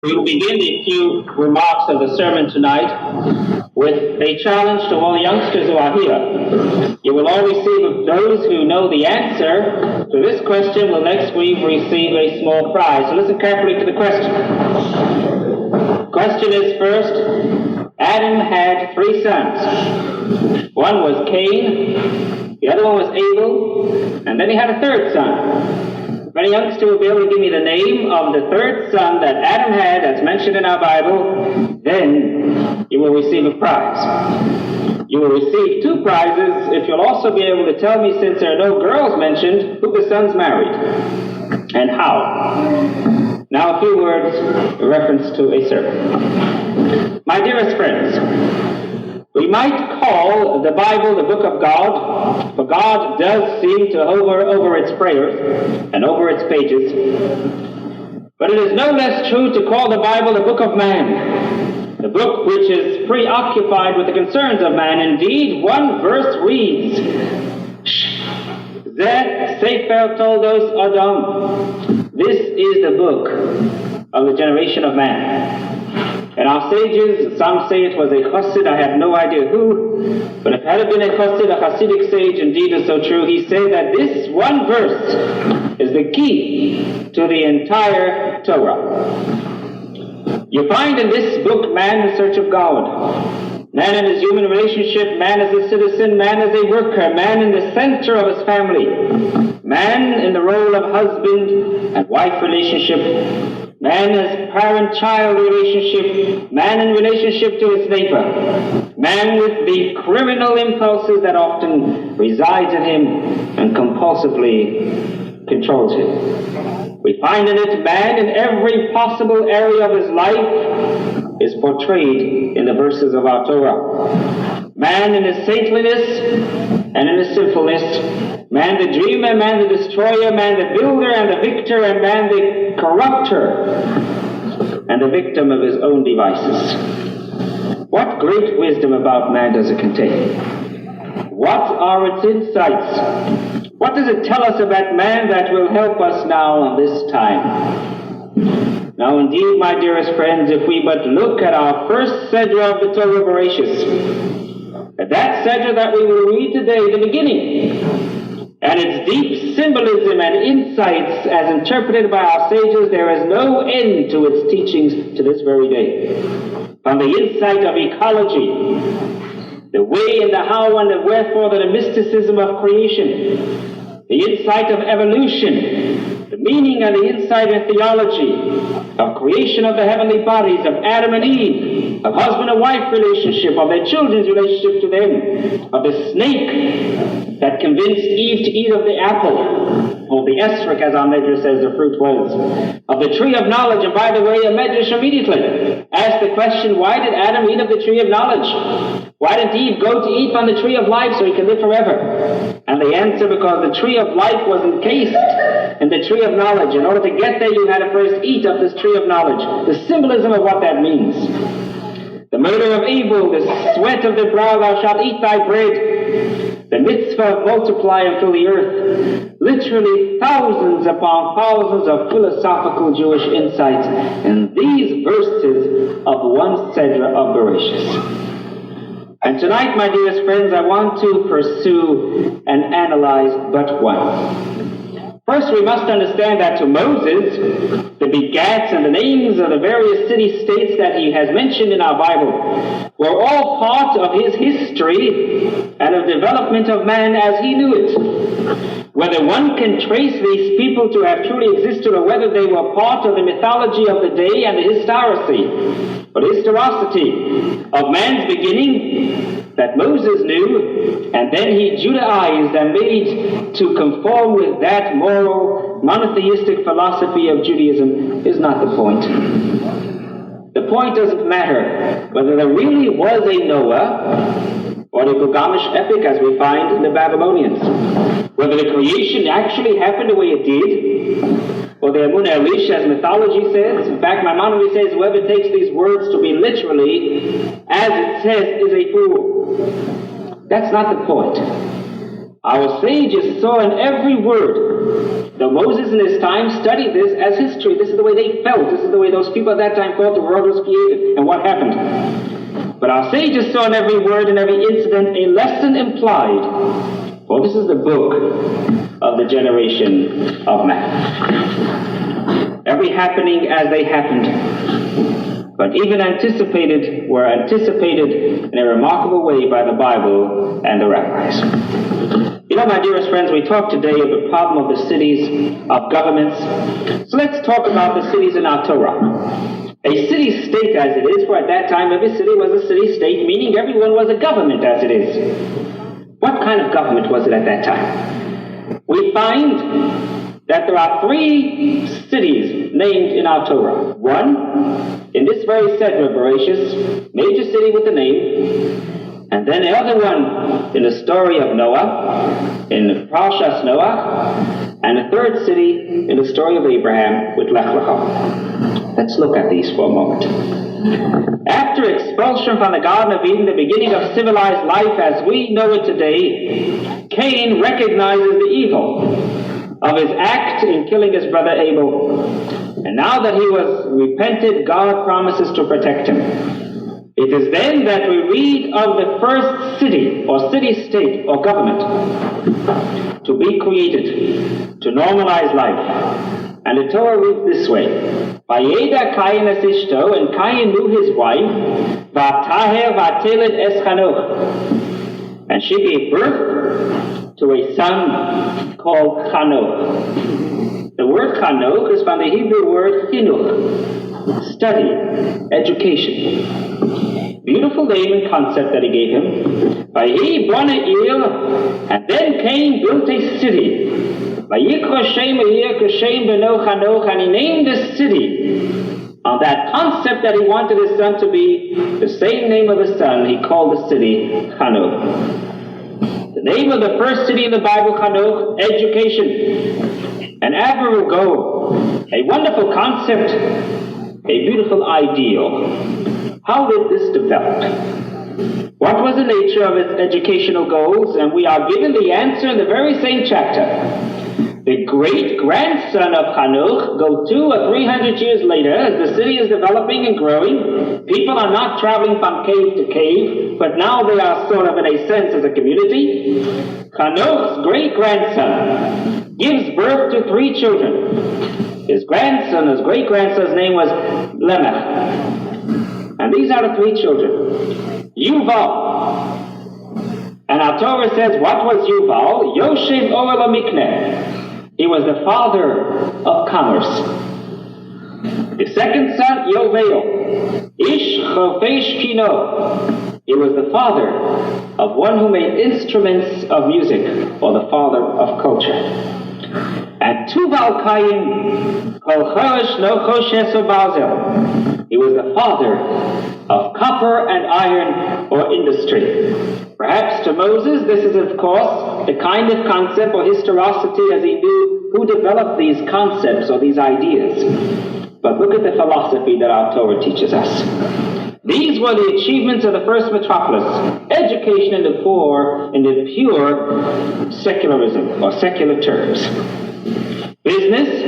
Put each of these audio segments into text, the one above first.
We will begin the few remarks of the sermon tonight with a challenge to all the youngsters who are here. You will all receive, those who know the answer to this question will next week receive a small prize. So listen carefully to the question. The question is first, Adam had 3 sons. One was Cain, the other one was Abel, and then he had a 3rd son. If any youngster will be able to give me the name of the 3rd son that Adam had, that's mentioned in our Bible, then you will receive a prize. You will receive 2 prizes if you'll also be able to tell me, since there are no girls mentioned, who the sons married and how. Now a few words in reference to a sermon. My dearest friends, we might call the Bible the book of God, for God does seem to hover over its prayers and over its pages. But it is no less true to call the Bible the book of man, the book which is preoccupied with the concerns of man. Indeed, one verse reads, Zeh Sefer Toldos Adam. This is the book of the generation of man. And our sages, some say it was a chassid, I have no idea who, but if it had been a chassid, a Hasidic sage, indeed is so true, he said that this one verse is the key to the entire Torah. You find in this book man in search of God, man in his human relationship, man as a citizen, man as a worker, man in the center of his family, man in the role of husband and wife relationship, man as parent-child relationship, man in relationship to his neighbor, man with the criminal impulses that often reside in him and compulsively controls him. We find in it man in every possible area of his life is portrayed in the verses of our Torah. Man in his saintliness and in his sinfulness, man the dreamer, man the destroyer, man the builder and the victor, and man the corrupter and the victim of his own devices. What great wisdom about man does it contain? What are its insights? What does it tell us about man that will help us now on this time? Now indeed, my dearest friends, if we but look at our first Sedra of the Torah Bereshis, at that Sedra that we will read today, the beginning, and its deep symbolism and insights as interpreted by our sages, there is no end to its teachings to this very day. From the insight of ecology, the way and the how and the wherefore, the mysticism of creation, the insight of evolution, the meaning and the insight of theology, of creation of the heavenly bodies, of Adam and Eve, of husband and wife relationship, of their children's relationship to them, of the snake that convinced Eve to eat of the apple, or the esrog, as our Medrash says the fruit was, of the tree of knowledge. And by the way, a Medrash immediately asked the question, why did Adam eat of the tree of knowledge? Why did Eve go to eat from the tree of life so he could live forever? And the answer, because the tree of life was encased in the tree of knowledge. In order to get there, you had to first eat of this tree of knowledge. The symbolism of what that means. The murder of Abel, the sweat of the brow, thou shalt eat thy bread. The mitzvah of multiply and fill the earth. Literally thousands upon thousands of philosophical Jewish insights in these verses of one Sedra of Bereshis. And tonight, my dearest friends, I want to pursue and analyze but one. First, we must understand that to Moses, the begats and the names of the various city-states that he has mentioned in our Bible were all part of his history and of development of man as he knew it. Whether one can trace these people to have truly existed or whether they were part of the mythology of the day and the historicity of man's beginning that Moses knew, and then he Judaized and made to conform with that moral, monotheistic philosophy of Judaism, is not the point. The point doesn't matter whether there really was a Noah or the Gilgamesh epic as we find in the Babylonians. Whether the creation actually happened the way it did, or the Amun Elish, as mythology says. In fact, Maimonides says whoever takes these words to be literally, as it says, is a fool. That's not the point. Our sages saw in every word. Though Moses in his time studied this as history, this is the way they felt. This is the way those people at that time thought the world was created and what happened. But our sages saw in every word and every incident a lesson implied. For this is the book of the generation of man. Every happening as they happened, but even were anticipated in a remarkable way by the Bible and the rabbis. You know, my dearest friends, we talk today of the problem of the cities, of governments. So let's talk about the cities in our Torah. A city-state as it is, for at that time every city was a city-state, meaning everyone was a government as it is. What kind of government was it at that time? We find that there are 3 cities named in our Torah. One, in this very Sedra Bereshis, major city with the name. And then the other one in the story of Noah, in Parshas Noah, and the third city in the story of Abraham with Lech Lecha. Let's look at these for a moment. After expulsion from the Garden of Eden, the beginning of civilized life as we know it today, Cain recognizes the evil of his act in killing his brother Abel. And now that he was repented, God promises to protect him. It is then that we read of the first city or city-state or government to be created, to normalize life. And the Torah reads this way: Vayeda Cain es ishto, and Cain knew his wife, Vataher vateled es Chanoch, and she gave birth to a son called Chanoch. The word Chanoch is from the Hebrew word chinuch, study, education. Beautiful name and concept that he gave him. Vayi bone il, and then Cain built a city. Vayikra shem eir kashem beno Chanoch, and he named this city on that concept that he wanted his son to be the same name of his son. He called the city Chanoch. The name of the first city in the Bible, Chanoch, education, an admirable goal, a wonderful concept, a beautiful ideal. How did this develop? What was the nature of its educational goals? And we are given the answer in the very same chapter. The great-grandson of Chanoch, go 200 or 300 years later, as the city is developing and growing, people are not traveling from cave to cave, but now they are sort of in a sense as a community. Chanoch's great-grandson gives birth to 3 children. His great-grandson's name was Lamech. And these are the 3 children. Yuval. And our Torah says, what was Yuval? Yoshev Oel HaMikneh. He was the father of commerce. The second son, Yovel. Ish Chofesh Kino. He was the father of one who made instruments of music, or the father of culture. And Tuval Kayin Kol Chosh No Choshes Bazel. He was the father of copper and iron or industry. Perhaps to Moses, this is of course the kind of concept or historicity as he knew who developed these concepts or these ideas. But look at the philosophy that our Torah teaches us. These were the achievements of the first metropolis, education in the pure secularism or secular terms. Business,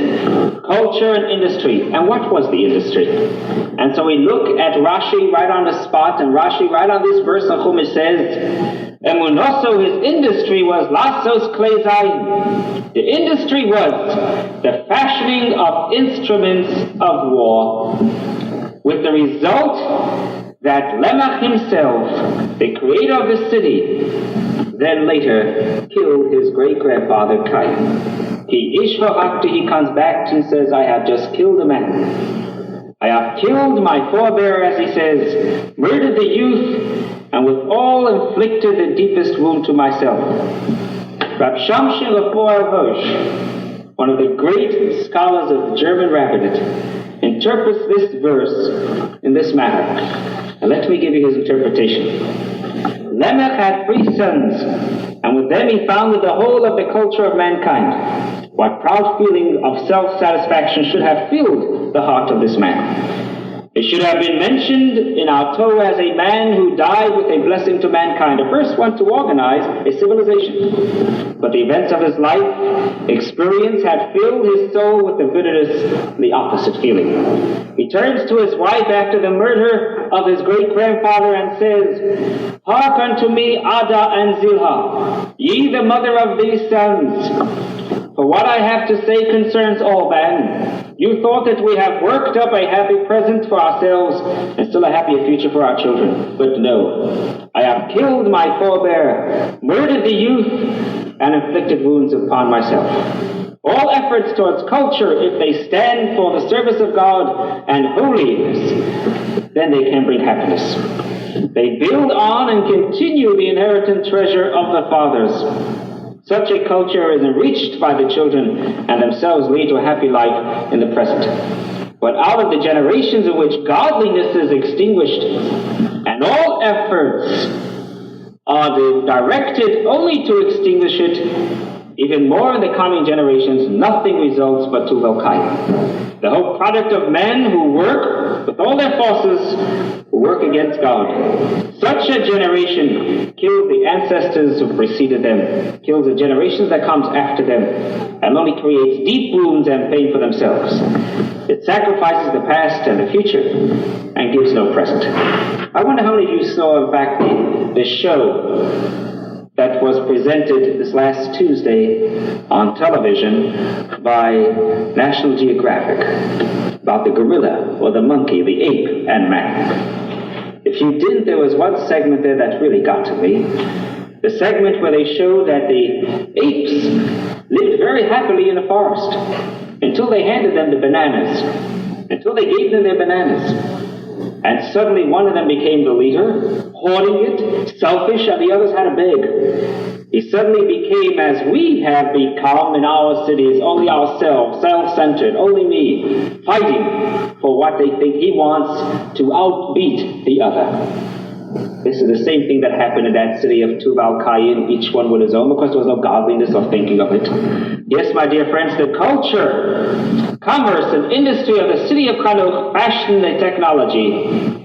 culture, and industry. And what was the industry? And so we look at Rashi right on the spot, and Rashi right on this verse of Chumash says, Emunoso, his industry was Lasos Klezai. The industry was the fashioning of instruments of war, with the result that Lemach himself, the creator of the city, then later killed his great-grandfather Cain. He comes back and says, I have just killed a man. I have killed my forebear, as he says, murdered the youth, and withal inflicted the deepest wound to myself. Rabbi Shamshin Lepoel, one of the great scholars of the German rabbinate, interprets this verse in this manner. And let me give you his interpretation. Lamech had 3 sons, and with them he founded the whole of the culture of mankind. What proud feeling of self-satisfaction should have filled the heart of this man. It should have been mentioned in our Torah as a man who died with a blessing to mankind, the first one to organize a civilization. But the events of his life experience had filled his soul with the bitterness, the opposite feeling. He turns to his wife after the murder of his great-grandfather and says, "Hark unto me, Ada and Zilha, ye the mother of these sons. For what I have to say concerns all men. You thought that we have worked up a happy present for ourselves and still a happier future for our children. But no, I have killed my forebear, murdered the youth, and inflicted wounds upon myself. All efforts towards culture, if they stand for the service of God and holiness, then they can bring happiness. They build on and continue the inherited treasure of the fathers. Such a culture is enriched by the children and themselves lead to a happy life in the present. But out of the generations in which godliness is extinguished and all efforts are directed only to extinguish it, even more in the coming generations, nothing results but to Velkai. The whole product of men who work with all their forces, who work against God. Such a generation kills the ancestors who preceded them, kills the generations that comes after them, and only creates deep wounds and pain for themselves. It sacrifices the past and the future, and gives no present. I wonder how many of you saw, in fact, the show that was presented this last Tuesday on television by National Geographic about the gorilla or the monkey, the ape and man. If you didn't, there was one segment there that really got to me. The segment where they showed that the apes lived very happily in the forest until they handed them the bananas, until they gave them their bananas. And suddenly one of them became the leader, hoarding it, selfish, and the others had to beg. He suddenly became, as we have become in our cities, only ourselves, self-centered, only me, fighting for what they think he wants to outbeat the other. This is the same thing that happened in that city of Tuval Kayin, each one with his own, because there was no godliness or thinking of it. Yes, my dear friends, the culture, commerce, and industry of the city of Kanuch fashioned a technology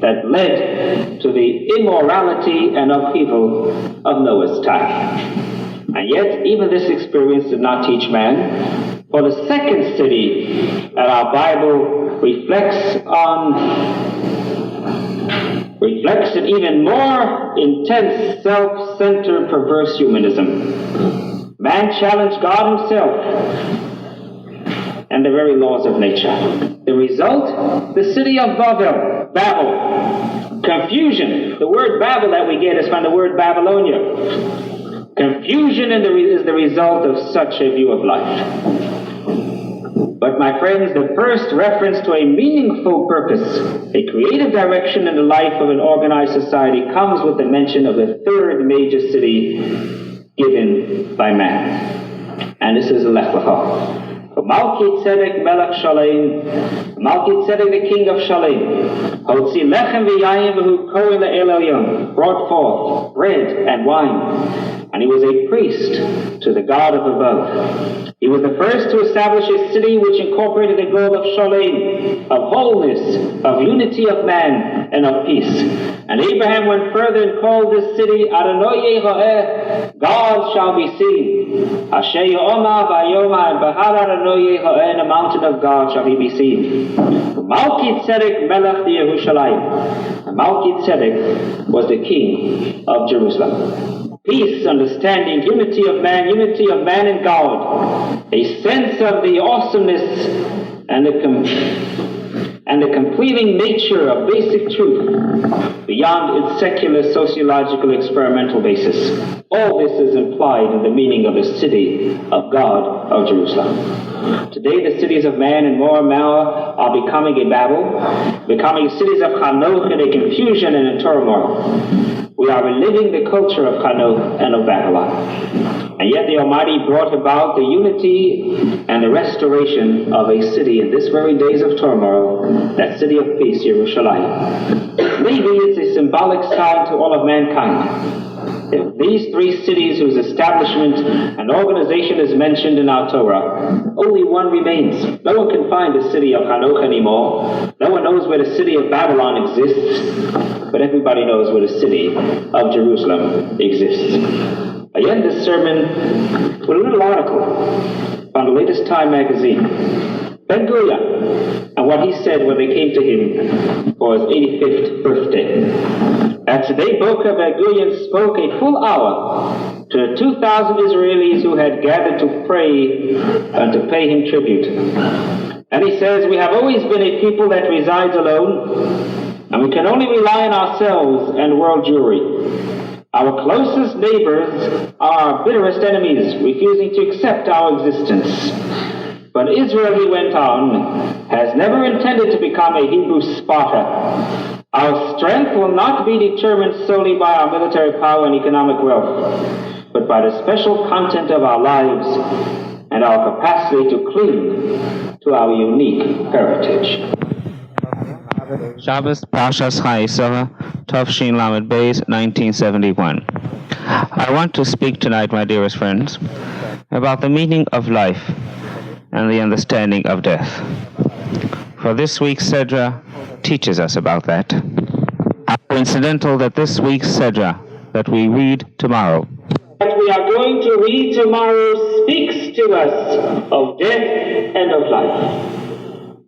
that led to the immorality and upheaval of Noah's time. And yet, even this experience did not teach man. For the second city that our Bible reflects an even more intense, self-centered, perverse humanism. Man challenged God himself and the very laws of nature. The result? The city of Babel. Confusion. The word Babel that we get is from the word Babylonia. Confusion is the result of such a view of life. But my friends, the first reference to a meaningful purpose, a creative direction in the life of an organized society, comes with the mention of the third major city given by man. And this is Lech Lecha. For Malki Tzedek Melech Shalem, Malki Tzedek the king of Shalem, Hotzi Lechem v'yayim v'hu kohen le'el elyon, brought forth bread and wine. And he was a priest to the God of above. He was the first to establish a city which incorporated the goal of shalom, of wholeness, of unity of man, and of peace. And Abraham went further and called this city Adonai Yehoah, God shall be seen. Asher Ye'omah v'Yomah, and Bahar Adonai Yehoah, in the mountain of God shall he be seen. Malki Tzedek Melech Yerushalayim. And Malki Tzedek was the king of Jerusalem. Peace, understanding, unity of man and God, a sense of the awesomeness and the completing nature of basic truth beyond its secular, sociological, experimental basis. All this is implied in the meaning of the city of God of Jerusalem. Today the cities of man and more are becoming a Babel, becoming cities of Chanoch in a confusion and a turmoil. We are reliving the culture of Chanoch and of Babylon. And yet the Almighty brought about the unity and the restoration of a city in this very days of turmoil, that city of peace, Yerushalayim. Maybe it's a symbolic sign to all of mankind. These three cities whose establishment and organization is mentioned in our Torah, only one remains. No one can find the city of Hanoch anymore. No one knows knows where the city of Babylon exists, but everybody knows where the city of Jerusalem exists. I end this sermon with a little article on the latest Time magazine. Ben Gurion, and what he said when they came to him for his 85th birthday. At today, Boca Ben Gurion spoke a full hour to the 2,000 Israelis who had gathered to pray and to pay him tribute. And he says, we have always been a people that resides alone, and we can only rely on ourselves and world Jewry. Our closest neighbors are our bitterest enemies, refusing to accept our existence. But Israel, he went on, has never intended to become a Hebrew Sparta. Our strength will not be determined solely by our military power and economic wealth, but by the special content of our lives and our capacity to cling to our unique heritage. Shabbos Parshas Chayesara, Tov Lamed Beis, 1971. I want to speak tonight, my dearest friends, about the meaning of life and the understanding of death. For this week's Sedra teaches us about that. How coincidental that this week's Sedra that we read tomorrow. What we are going to read tomorrow speaks to us of death and of life.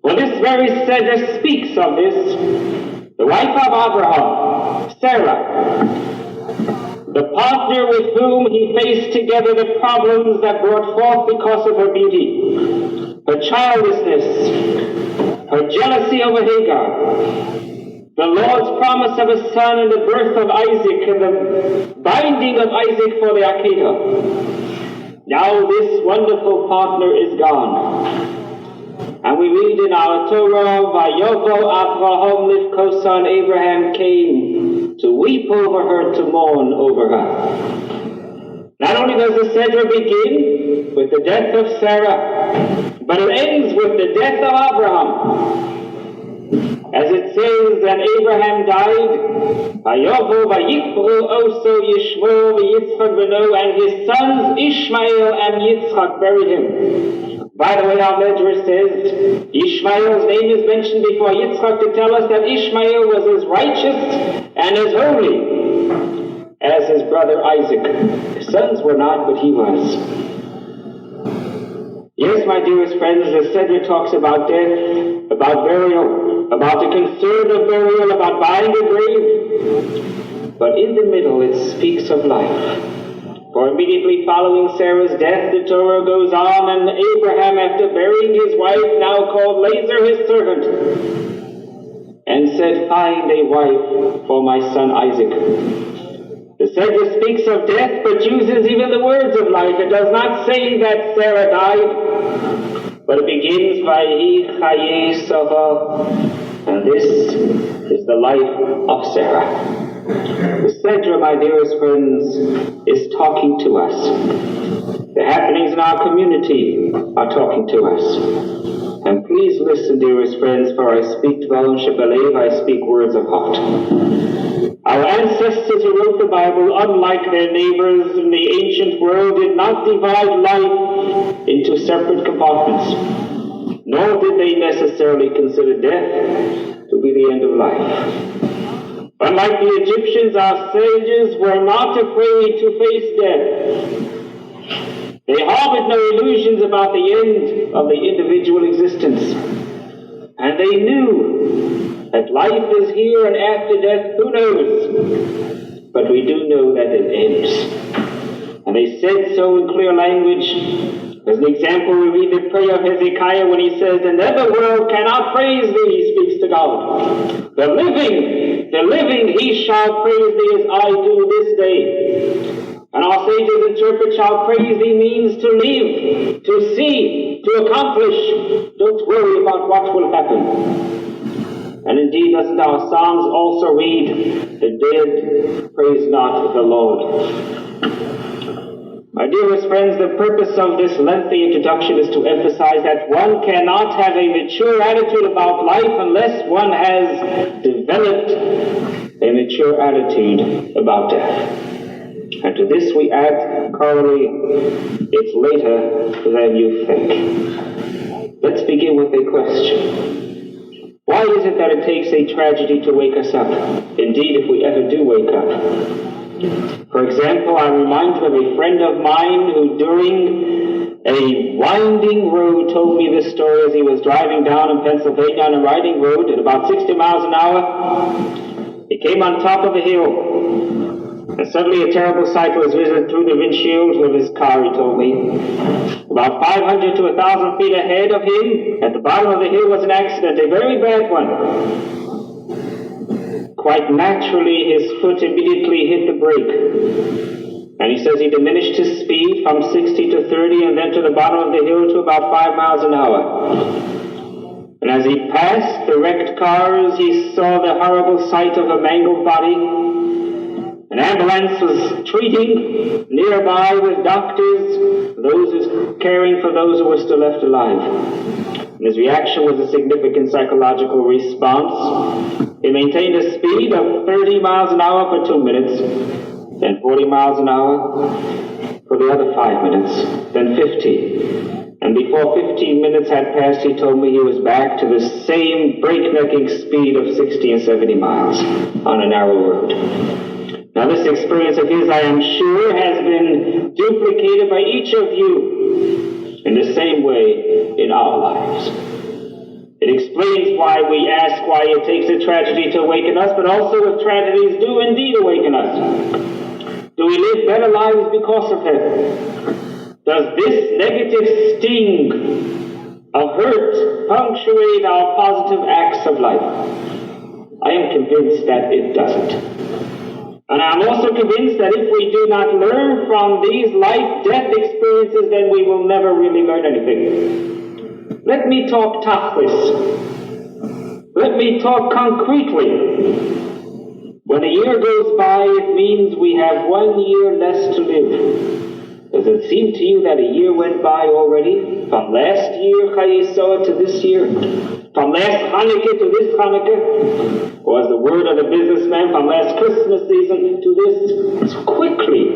Well, this very Sedra speaks of this. The wife of Abraham, Sarah, the partner with whom he faced together the problems that brought forth because of her beauty, her childlessness, her jealousy over Hagar, the Lord's promise of a son and the birth of Isaac and the binding of Isaac for the Akedah. Now this wonderful partner is gone. And we read in our Torah, Vayovo Avraham Livkosa, and Abraham came to weep over her, to mourn over her. Not only does the Sedra begin with the death of Sarah, but it ends with the death of Abraham. As it says that Abraham died, Vayovo Vayikbru Oso Yishmo Yitzchak Beno, and his sons Ishmael and Yitzchak buried him. By the way, our Medrash says Ishmael's name is mentioned before Yitzchak to tell us that Ishmael was as righteous and as holy as his brother Isaac. His sons were not, but he was. Yes, my dearest friends, the Sedra talks about death, about burial, about the concern of burial, about buying a grave. But in the middle it speaks of life. For immediately following Sarah's death, the Torah goes on, and Abraham, after burying his wife, now called Lazar his servant, and said, find a wife for my son Isaac. The Sedra speaks of death, but uses even the words of life. It does not say that Sarah died, but it begins, Vayhi Chaye Sava, and this is the life of Sarah. The Sedra, my dearest friends, is talking to us. The happenings in our community are talking to us. And please listen, dearest friends, for I speak Dvarim Shebelev, I speak words of heart. Our ancestors who wrote the Bible, unlike their neighbors in the ancient world, did not divide life into separate compartments, nor did they necessarily consider death to be the end of life. Unlike the Egyptians, our sages were not afraid to face death. They harbored no illusions about the end of the individual existence. And they knew that life is here and after death, who knows? But we do know that it ends. And they said so in clear language. As an example, we read the prayer of Hezekiah when he says, the netherworld cannot praise thee, he speaks to God. The living, he shall praise thee as I do this day. And our sages interpret shall praise thee means to live, to see, to accomplish. Don't worry about what will happen. And indeed, doesn't our Psalms also read, the dead praise not the Lord. My dearest friends, the purpose of this lengthy introduction is to emphasize that one cannot have a mature attitude about life unless one has developed a mature attitude about death. And to this we add, Carly, it's later than you think. Let's begin with a question. Why is it that it takes a tragedy to wake us up? Indeed, if we ever do wake up. For example, I'm reminded of a friend of mine who during a winding road told me this story as he was driving down in Pennsylvania on a winding road at about 60 miles an hour. He came on top of a hill, and suddenly a terrible sight was visible through the windshield of his car, he told me. About 500 to 1,000 feet ahead of him, at the bottom of the hill, was an accident, a very bad one. Quite naturally, his foot immediately hit the brake. And he says he diminished his speed from 60 to 30 and then to the bottom of the hill to about 5 miles an hour. And as he passed the wrecked cars, he saw the horrible sight of a mangled body. An ambulance was treating nearby with doctors, those caring for those who were still left alive. And his reaction was a significant psychological response. He maintained a speed of 30 miles an hour for 2 minutes, then 40 miles an hour for the other 5 minutes, then 50. And before 15 minutes had passed, he told me he was back to the same breaknecking speed of 60 and 70 miles on a narrow road. Now this experience of his, I am sure, has been duplicated by each of you in the same way in our lives. It explains why we ask why it takes a tragedy to awaken us, but also if tragedies do indeed awaken us. Do we live better lives because of them? Does this negative sting of hurt punctuate our positive acts of life? I am convinced that it doesn't. And I'm also convinced that if we do not learn from these life-death experiences, then we will never really learn anything. Let me talk tachlis. Let me talk concretely. When a year goes by, it means we have 1 year less to live. Does it seem to you that a year went by already? From last year, Chayesoah, to this year? From last Hanukkah to this Hanukkah? Or as the word of the businessman, from last Christmas season to this? It's quickly.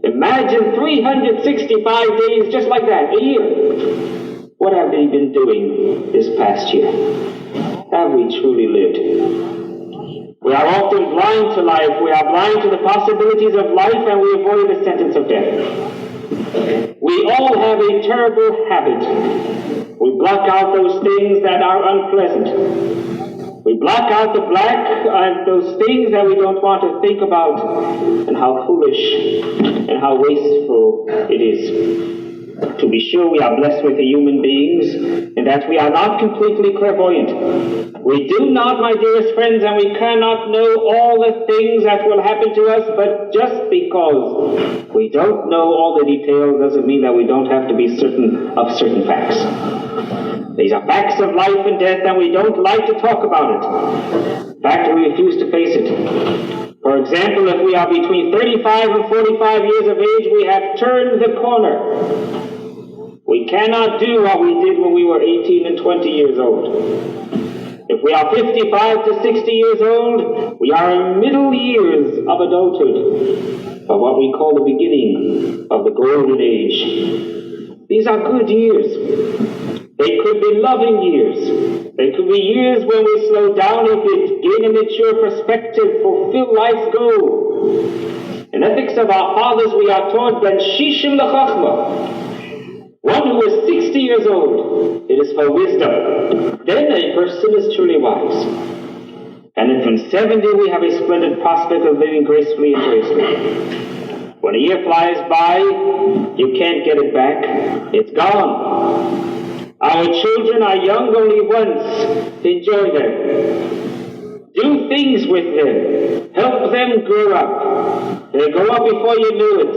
Imagine 365 days just like that, a year. What have we been doing this past year? Have we truly lived? We are often blind to life. We are blind to the possibilities of life, and we avoid the sentence of death. We all have a terrible habit. We block out those things that are unpleasant. We block out the black and those things that we don't want to think about, and how foolish and how wasteful it is. To be sure, we are blessed with the human beings, in that we are not completely clairvoyant. We do not, my dearest friends, and we cannot know all the things that will happen to us, but just because we don't know all the details doesn't mean that we don't have to be certain of certain facts. These are facts of life and death, and we don't like to talk about it. In fact, we refuse to face it. For example, if we are between 35 and 45 years of age, we have turned the corner. We cannot do what we did when we were 18 and 20 years old. If we are 55 to 60 years old, we are in middle years of adulthood, of what we call the beginning of the golden age. These are good years. They could be loving years. They could be years when we slow down a bit, gain a mature perspective, fulfill life's goal. In ethics of our fathers, we are taught ben shishim lechachma. One who is 60 years old, it is for wisdom. Then a person is truly wise. And then from 70, we have a splendid prospect of living gracefully and joyously. When a year flies by, you can't get it back. It's gone. Our children are young only once. Enjoy them. Do things with them. Help them grow up. They grow up before you knew it.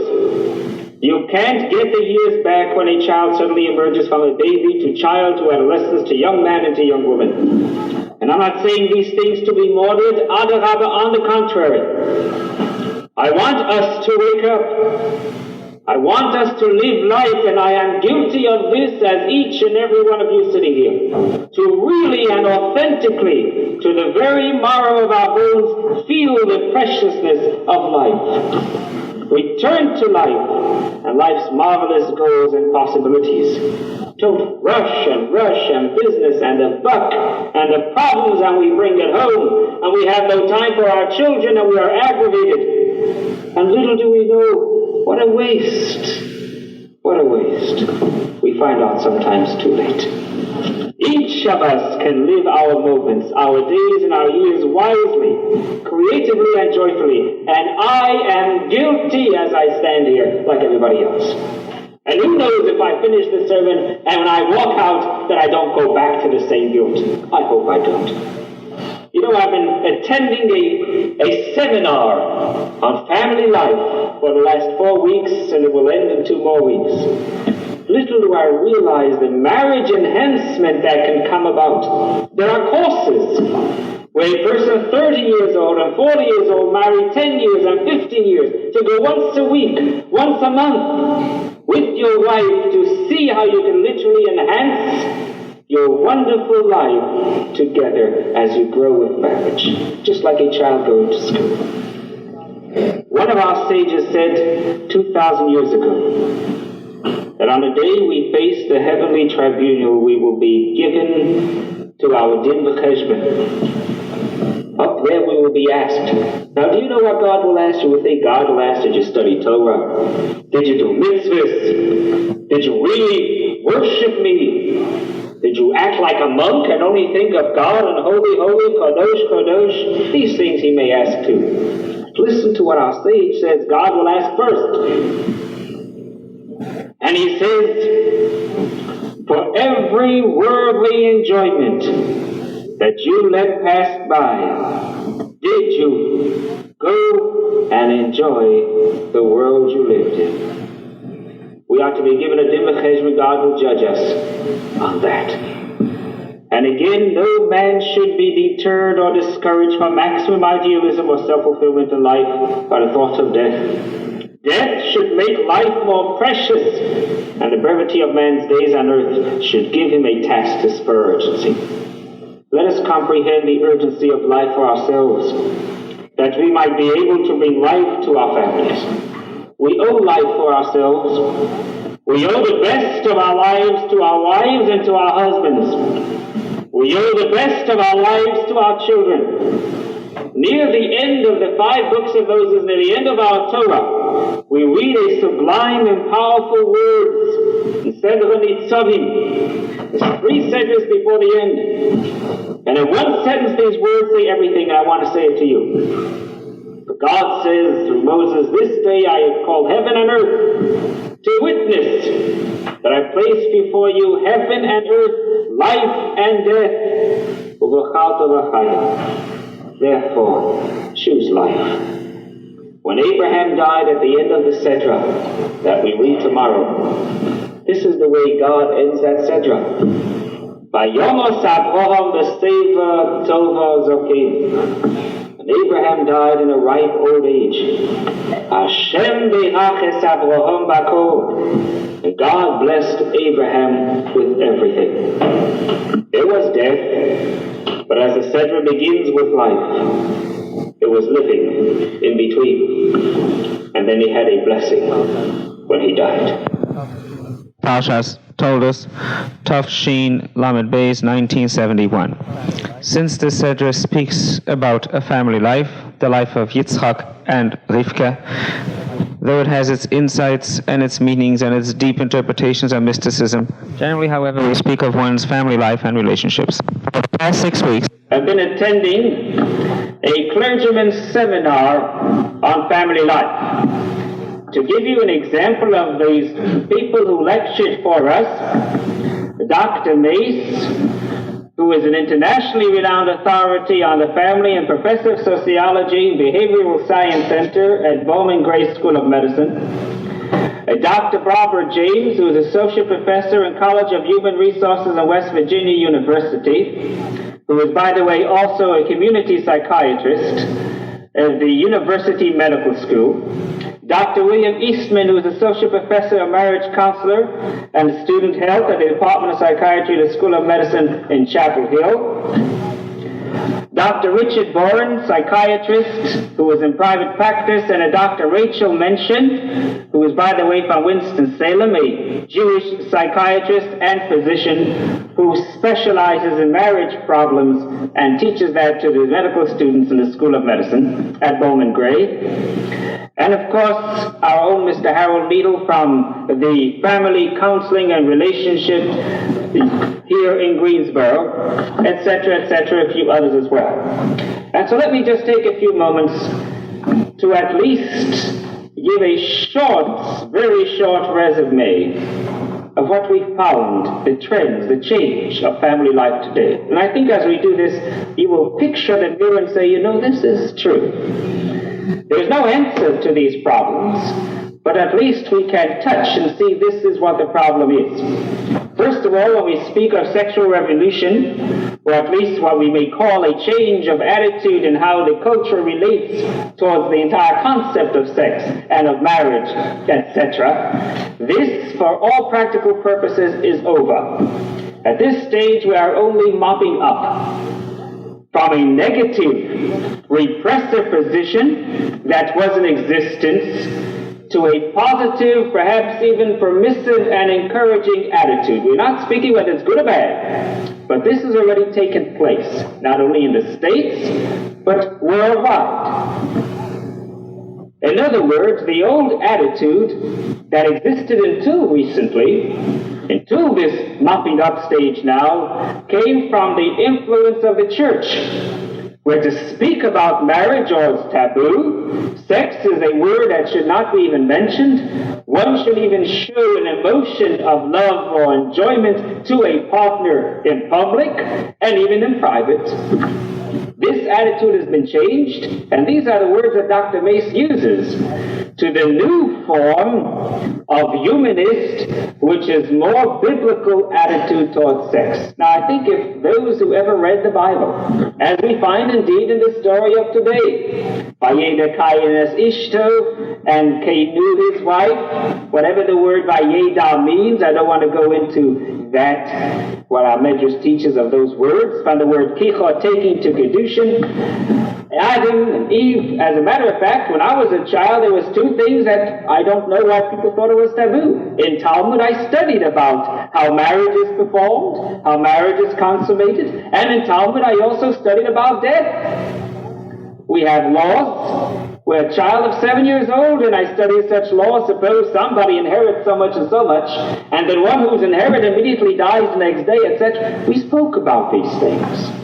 You can't get the years back when a child suddenly emerges from a baby to child to adolescence to young man and to young woman. And I'm not saying these things to be morbid, on the contrary. I want us to wake up. I want us to live life, and I am guilty of this as each and every one of you sitting here. To really and authentically, to the very marrow of our bones, feel the preciousness of life. Return to life and life's marvelous goals and possibilities. Don't rush and business and the buck and the problems, and we bring it home, and we have no time for our children, and we are aggravated. And little do we know, what a waste. What a waste. We find out sometimes too late. Each of us can live our moments, our days and our years wisely, creatively and joyfully. And I am guilty as I stand here like everybody else. And who knows if I finish the sermon and when I walk out that I don't go back to the same guilt. I hope I don't. You know, I've been attending a seminar on family life for the last 4 weeks, and it will end in 2 more weeks. Little do I realize the marriage enhancement that can come about. There are courses where a person 30 years old and 40 years old marry 10 years and 15 years to go once a week, once a month with your wife to see how you can literally enhance your wonderful life together as you grow with marriage, just like a child going to school. One of our sages said 2,000 years ago that on the day we face the heavenly tribunal, we will be given to our din v'cheshbon. Up there we will be asked. Now, do you know what God will ask you? We think God will ask, did you study Torah? Did you do mitzvahs? Did you really worship me? Did you act like a monk and only think of God and holy, holy, kadosh, kadosh? These things he may ask too. Listen to what our sage says God will ask first. And he says, for every worldly enjoyment that you let pass by, did you go and enjoy the world you lived in? We ought to be given a din v'cheshbon. God will judge us on that. And again, no man should be deterred or discouraged from maximum idealism or self-fulfillment in life by the thought of death. Death should make life more precious, and the brevity of man's days on earth should give him a task to spur urgency. Let us comprehend the urgency of life for ourselves, that we might be able to bring life to our families. We owe life for ourselves. We owe the best of our lives to our wives and to our husbands. We owe the best of our lives to our children. Near the end of the 5 books of Moses, near the end of our Torah, we read a sublime and powerful words in Sefer Nitzavim. There's 3 sentences before the end. And in one sentence these words say everything, and I want to say it to you. God says through Moses, this day I have called heaven and earth to witness that I place before you heaven and earth, life and death. Therefore, choose life. When Abraham died at the end of the Sedra that we read tomorrow, this is the way God ends that Sedra. By Yomos Abraham the Seva Tova Zokim. And Abraham died in a ripe old age. Hashem be'aches Abraham bakol. And God blessed Abraham with everything. There was death, but as the Sedra begins with life, it was living in between. And then he had a blessing when he died. Parshas told us, Tov Shin Lamed Beis, 1971. Since the Sedra speaks about a family life, the life of Yitzchak and Rivka, though it has its insights and its meanings and its deep interpretations and mysticism, generally, however, we speak of one's family life and relationships. For the past 6 weeks, I've been attending a clergyman's seminar on family life. To give you an example of these people who lectured for us, Dr. Mace, who is an internationally renowned authority on the family and professor of sociology and behavioral science center at Bowman Gray School of Medicine, Dr. Barbara James, who is associate professor in College of Human Resources at West Virginia University, who is, by the way, also a community psychiatrist at the University Medical School, Dr. William Eastman, who is Associate Professor of Marriage Counselor and Student Health at the Department of Psychiatry at the School of Medicine in Chapel Hill. Dr. Richard Boren, psychiatrist who was in private practice, and a Dr. Rachel mentioned, who is, by the way, from Winston-Salem, a Jewish psychiatrist and physician who specializes in marriage problems and teaches that to the medical students in the School of Medicine at Bowman Gray. And of course, our own Mr. Harold Needle from the Family Counseling and Relationship here in Greensboro, etc., a few others as well. And so let me just take a few moments to at least give a short, very short resume of what we found, the trends, the change of family life today. And I think as we do this, you will picture the mirror and say, this is true. There's no answer to these problems, but at least we can touch and see this is what the problem is. First of all, when we speak of sexual revolution, or at least what we may call a change of attitude in how the culture relates towards the entire concept of sex and of marriage, etc., this, for all practical purposes, is over. At this stage, we are only mopping up from a negative, repressive position that was in existence to a positive, perhaps even permissive and encouraging attitude. We're not speaking whether it's good or bad, but this has already taken place, not only in the States, but worldwide. In other words, the old attitude that existed until recently, until this mopping up stage now, came from the influence of the church, where to speak about marriage is taboo, sex is a word that should not be even mentioned, one should even show an emotion of love or enjoyment to a partner in public and even in private. This attitude has been changed, and these are the words that Dr. Mace uses, to the new form of humanist, which is more biblical attitude towards sex. Now, I think if those who ever read the Bible, as we find indeed in the story of today, Vayeda Kayin es Ishto, and Cain knew his wife, whatever the word Vayeda means, I don't want to go into that, what our Medrash teaches of those words, from the word Kicha, taking to Kedushin, Adam and Eve. As a matter of fact, when I was a child, there was two things that I don't know why people thought it was taboo. In Talmud, I studied about how marriage is performed, how marriage is consummated, and in Talmud, I also studied about death. We have laws. We're a child of 7 years old, and I study such laws. Suppose somebody inherits so much and so much, and then one who's inherited immediately dies the next day, etc. We spoke about these things.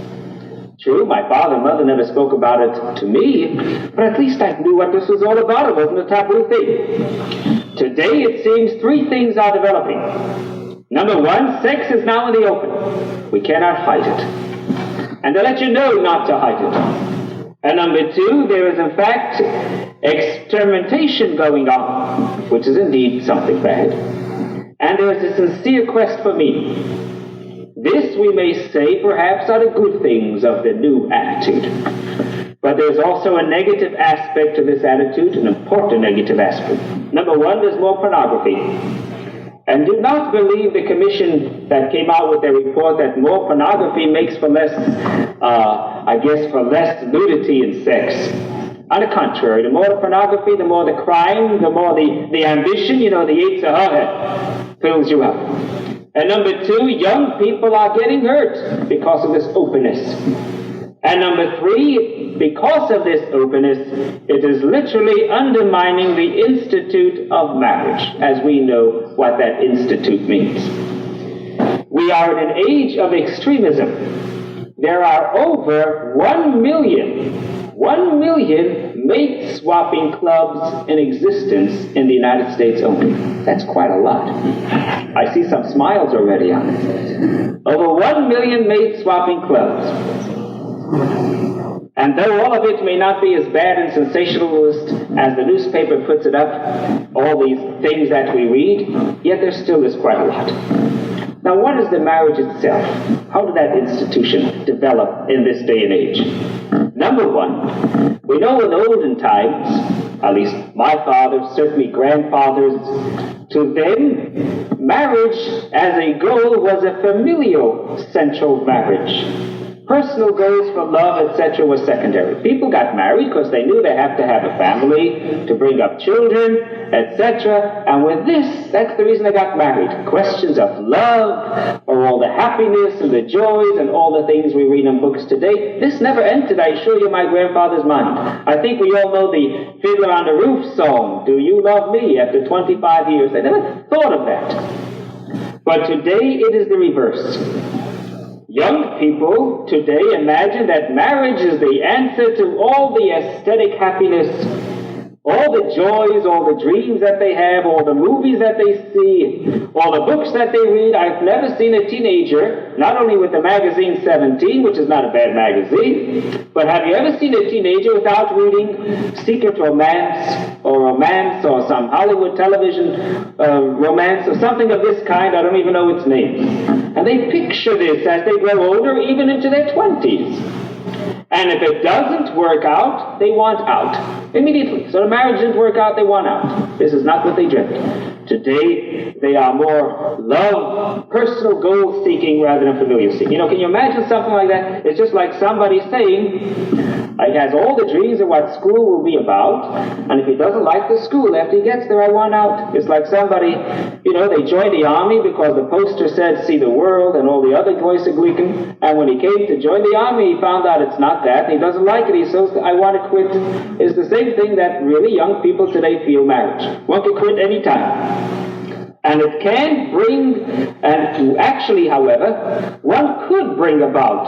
True, my father and mother never spoke about it to me, but at least I knew what this was all about. It wasn't a taboo thing. Today, it seems three things are developing. Number one, sex is now in the open. We cannot hide it. And they let you know not to hide it. And number two, there is in fact experimentation going on, which is indeed something bad. And there is a sincere quest for meaning. This, we may say, perhaps are the good things of the new attitude. But there's also a negative aspect to this attitude, an important negative aspect. Number one, there's more pornography. And do not believe the commission that came out with their report that more pornography makes for less, for less nudity in sex. On the contrary, the more the pornography, the more the crime, the more the ambition, the Yitzhak fills you up. And number two, young people are getting hurt because of this openness. And number three, because of this openness, it is literally undermining the institute of marriage, as we know what that institute means. We are in an age of extremism. There are over 1 million mate-swapping clubs in existence in the United States only. That's quite a lot. I see some smiles already on it. Over 1 million mate-swapping clubs. And though all of it may not be as bad and sensationalist as the newspaper puts it up, all these things that we read, yet there still is quite a lot. Now, what is the marriage itself? How did that institution develop in this day and age? Number one, we know in olden times, at least my father, certainly grandfathers, to them, marriage as a goal was a familial central marriage. Personal goals for love, etc. was secondary. People got married because they knew they have to have a family to bring up children, etc. And with this, that's the reason they got married. Questions of love, or all the happiness and the joys and all the things we read in books today, this never entered, I assure you, my grandfather's mind. I think we all know the Fiddler on the Roof song, "Do You Love Me?" After 25 years, they never thought of that. But today it is the reverse. Young people today imagine that marriage is the answer to all the aesthetic happiness, all the joys, all the dreams that they have, all the movies that they see, all the books that they read. I've never seen a teenager, not only with the magazine 17, which is not a bad magazine, but have you ever seen a teenager without reading Secret Romance or some Hollywood television romance or something of this kind? I don't even know its name. And they picture this as they grow older, even into their 20s. And if it doesn't work out, they want out immediately. So the marriage didn't work out, they want out. This is not what they dreamt. Today, they are more love, personal goal-seeking rather than familiar-seeking. Can you imagine something like that? It's just like somebody saying, he has all the dreams of what school will be about, and if he doesn't like the school after he gets there, I want out. It's like somebody, they joined the army because the poster said, "See the world," and all the other Gleichenglicken, and when he came to join the army, he found out it's not that, and he doesn't like it. He says, "I want to quit." It's the same thing that really young people today feel marriage. One can quit any time. And it can bring, and actually, however, one could bring about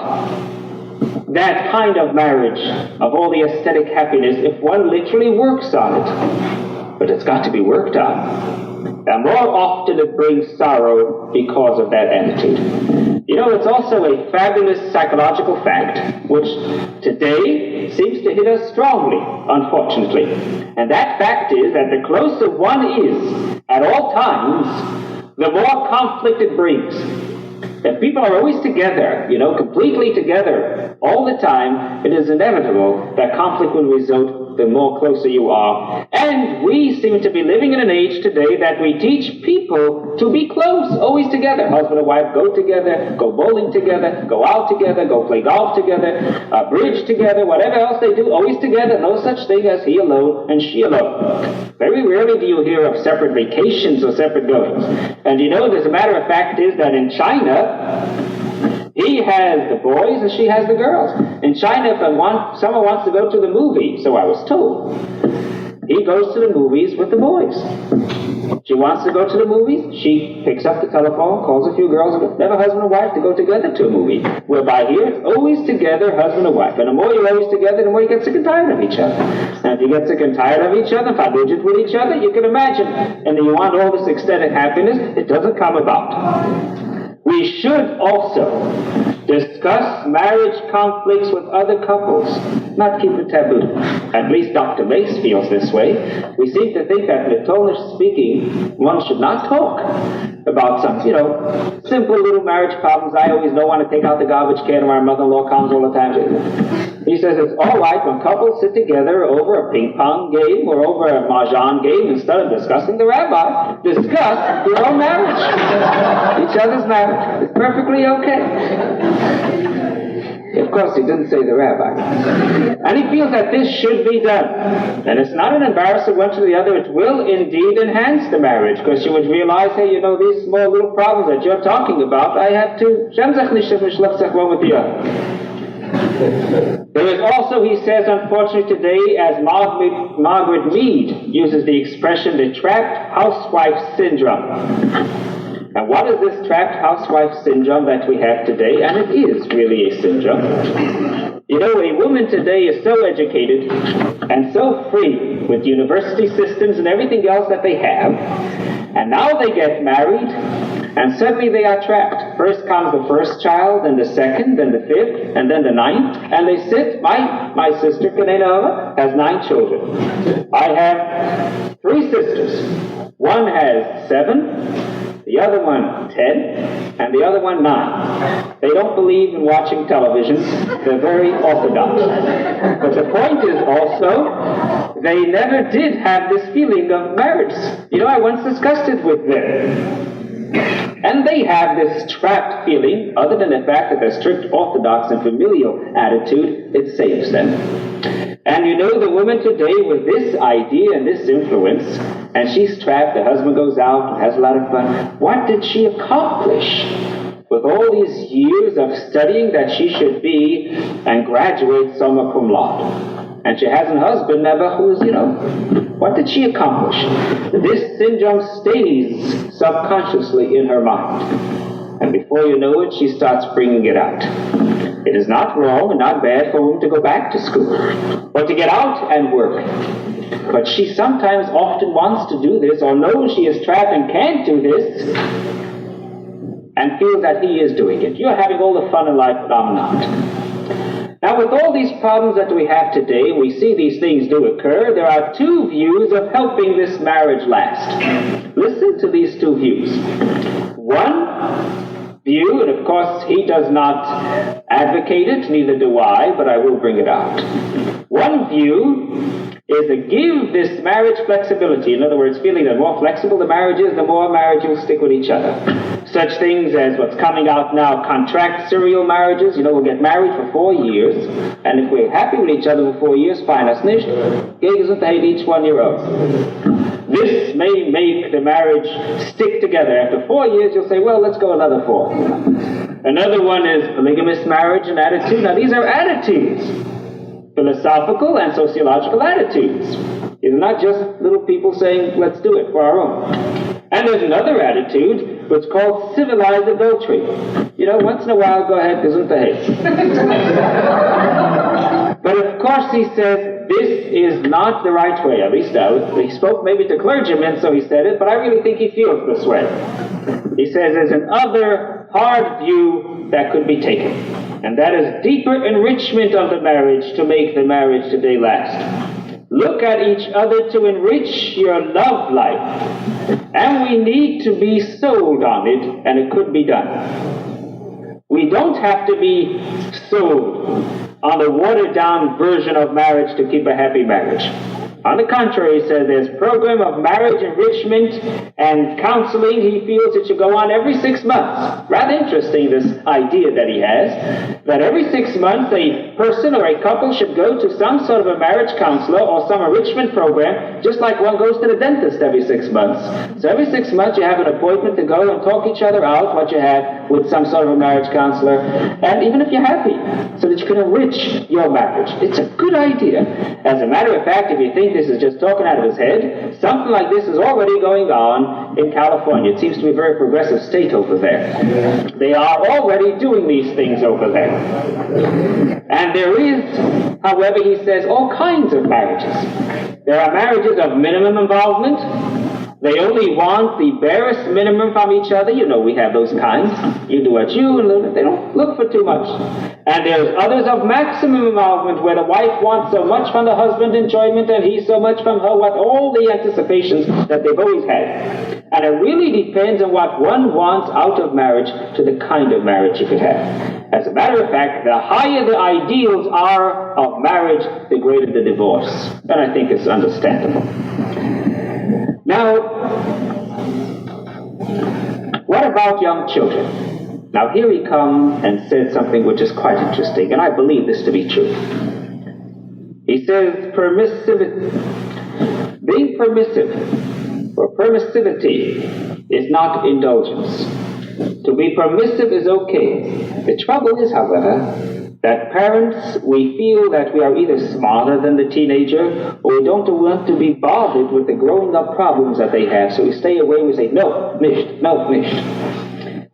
that kind of marriage of all the aesthetic happiness if one literally works on it. But it's got to be worked on. And more often it brings sorrow because of that attitude. It's also a fabulous psychological fact, which today seems to hit us strongly, unfortunately. And that fact is that the closer one is at all times, the more conflict it brings. If people are always together, completely together all the time, it is inevitable that conflict will result the more closer you are. And we seem to be living in an age today that we teach people to be close, always together. Husband and wife go together, go bowling together, go out together, go play golf together, bridge together, whatever else they do, always together. No such thing as he alone and she alone. Very rarely do you hear of separate vacations or separate goings. And as a matter of fact is that in China, he has the boys and she has the girls. In China, if someone wants to go to the movie, so I was told, he goes to the movies with the boys. She wants to go to the movies, she picks up the telephone, calls a few girls, and never husband and wife to go together to a movie. Whereby here, it's always together, husband and wife. And the more you're always together, the more you get sick and tired of each other. And if you get sick and tired of each other, fabuljit with each other, you can imagine. And then you want all this ecstatic happiness, it doesn't come about. We should also discuss marriage conflicts with other couples, not keep it taboo. At least Dr. Mace feels this way. We seem to think that Platonish speaking, one should not talk about some, simple little marriage problems. I always don't want to take out the garbage can, or my mother-in-law comes all the time. He says it's all right when couples sit together over a ping pong game or over a mahjong game, instead of discussing the rabbi, discuss your own marriage, each other's marriage. It's perfectly okay. Of course, he didn't say the rabbi. And he feels that this should be done. And it's not an embarrassment one to the other. It will indeed enhance the marriage, because you would realize, hey, these small little problems that you're talking about, I have to. One with the other. There is also, he says, unfortunately today, as Margaret Mead uses the expression, the trapped housewife syndrome. And what is this trapped housewife syndrome that we have today? And it is really a syndrome. A woman today is so educated and so free with university systems and everything else that they have. And now they get married, and suddenly they are trapped. First comes the first child, then the second, then the fifth, and then the ninth. And they sit, my sister, Kanenova, has 9 children. I have 3 sisters. One has 7. The other one 10, and the other one 9. They don't believe in watching television. They're very orthodox. But the point is also, they never did have this feeling of marriage. I once discussed it with them. And they have this trapped feeling, other than the fact that their strict orthodox and familial attitude, it saves them. And you know, the woman today with this idea and this influence, and she's trapped, the husband goes out and has a lot of fun. What did she accomplish with all these years of studying that she should be and graduate summa cum laude? And she has a husband never who's, what did she accomplish? This syndrome stays subconsciously in her mind. And before you know it, she starts bringing it out. It is not wrong and not bad for a woman to go back to school, or to get out and work. But she sometimes often wants to do this, or knows she is trapped and can't do this, and feels that he is doing it. You're having all the fun in life, but I'm not. Now, with all these problems that we have today, we see these things do occur. There are two views of helping this marriage last. Listen to these two views. One view, and of course he does not advocate it, neither do I, but I will bring it out. One view is to give this marriage flexibility. In other words, feeling that the more flexible the marriage is, the more marriage will stick with each other. Such things as what's coming out now, contract serial marriages. We'll get married for 4 years, and if we're happy with each other for 4 years, fine, that's nicht. Gegen sind hate each 1 year old. This may make the marriage stick together. After 4 years, you'll say, well, let's go another 4. Another one is polygamous marriage and attitude. Now, these are attitudes. Philosophical and sociological attitudes. It's not just little people saying, let's do it for our own. And there's another attitude, which is called civilized adultery. Once in a while, go ahead, gesundheit. But of course, he says, this is not the right way. At least he spoke maybe to clergymen, so he said it, but I really think he feels this way. He says there's another hard view that could be taken, and that is deeper enrichment of the marriage to make the marriage today last. Look at each other to enrich your love life, and we need to be sold on it, and it could be done. We don't have to be sold on a watered-down version of marriage to keep a happy marriage. On the contrary, he says there's a program of marriage enrichment and counseling. He feels it should go on every 6 months. Rather interesting, this idea that he has, that every 6 months a person or a couple should go to some sort of a marriage counselor or some enrichment program, just like one goes to the dentist every 6 months. So every 6 months you have an appointment to go and talk each other out what you have with some sort of a marriage counselor, and even if you're happy, so that you can enrich your marriage. It's a good idea. As a matter of fact, if you think this is just talking out of his head, something like this is already going on in California. It seems to be a very progressive state over there. They are already doing these things over there. And there is, however, he says, all kinds of marriages. There are marriages of minimum involvement. They only want the barest minimum from each other. We have those kinds. You do what you, and they don't look for too much. And there's others of maximum involvement, where the wife wants so much from the husband enjoyment, and he so much from her, what all the anticipations that they've always had. And it really depends on what one wants out of marriage to the kind of marriage you could have. As a matter of fact, the higher the ideals are of marriage, the greater the divorce. And I think it's understandable. Now, what about young children? Now, here he comes and said something which is quite interesting, and I believe this to be true. He says permissivity. Being permissive, or permissivity, is not indulgence. To be permissive is okay. The trouble is, however, that parents, we feel that we are either smarter than the teenager, or we don't want to be bothered with the growing up problems that they have, so we stay away and we say, no, nicht, no, nicht.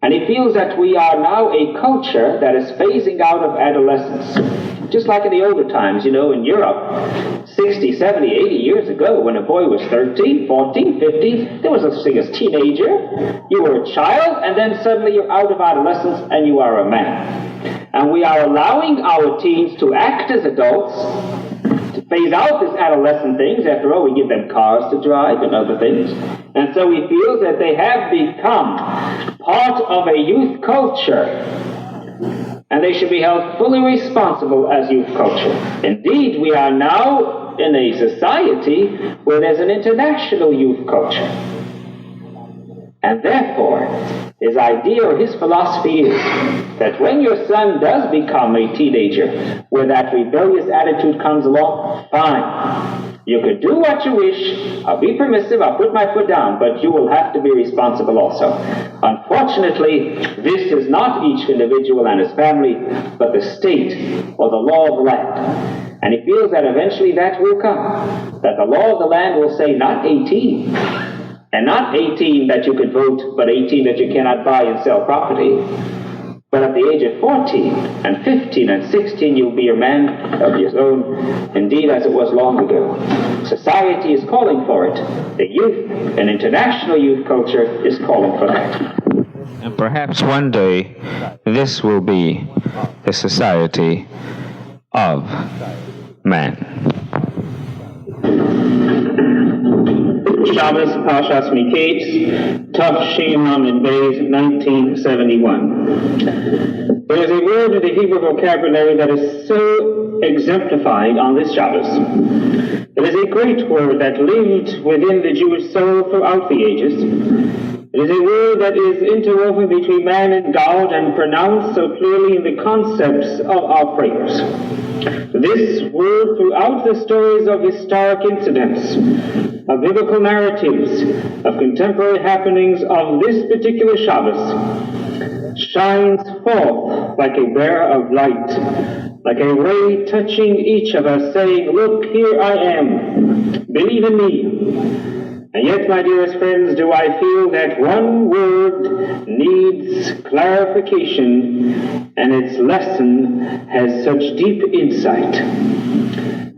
And he feels that we are now a culture that is phasing out of adolescence. Just like in the older times, in Europe, 60, 70, 80 years ago, when a boy was 13, 14, 15, there was no such thing as teenager. You were a child, and then suddenly you're out of adolescence and you are a man. And we are allowing our teens to act as adults, to phase out this adolescent things. After all, we give them cars to drive and other things. And so we feel that they have become part of a youth culture, and they should be held fully responsible as youth culture. Indeed, we are now in a society where there's an international youth culture. And therefore, his idea or his philosophy is that when your son does become a teenager, where that rebellious attitude comes along, fine. You could do what you wish. I'll be permissive. I'll put my foot down. But you will have to be responsible also. Unfortunately, this is not each individual and his family, but the state or the law of the land. And he feels that eventually that will come. That the law of the land will say not 18. And not 18 that you could vote, but 18 that you cannot buy and sell property. But at the age of 14 and 15 and 16, you'll be a man of your own, indeed as it was long ago. Society is calling for it. The youth, an international youth culture, is calling for that. And perhaps one day, this will be the society of man. Shabbos Parshas Miketz, Tav Shin Lamed Beis, 1971. There is a word in the Hebrew vocabulary that is so exemplified on this Shabbos. It is a great word that lived within the Jewish soul throughout the ages. It is a word that is interwoven between man and God and pronounced so clearly in the concepts of our prayers. This word, throughout the stories of historic incidents, of biblical narratives, of contemporary happenings of this particular Shabbos, shines forth like a bearer of light, like a ray touching each of us, saying, look, here I am, believe in me. And yet, my dearest friends, do I feel that one word needs clarification, and its lesson has such deep insight.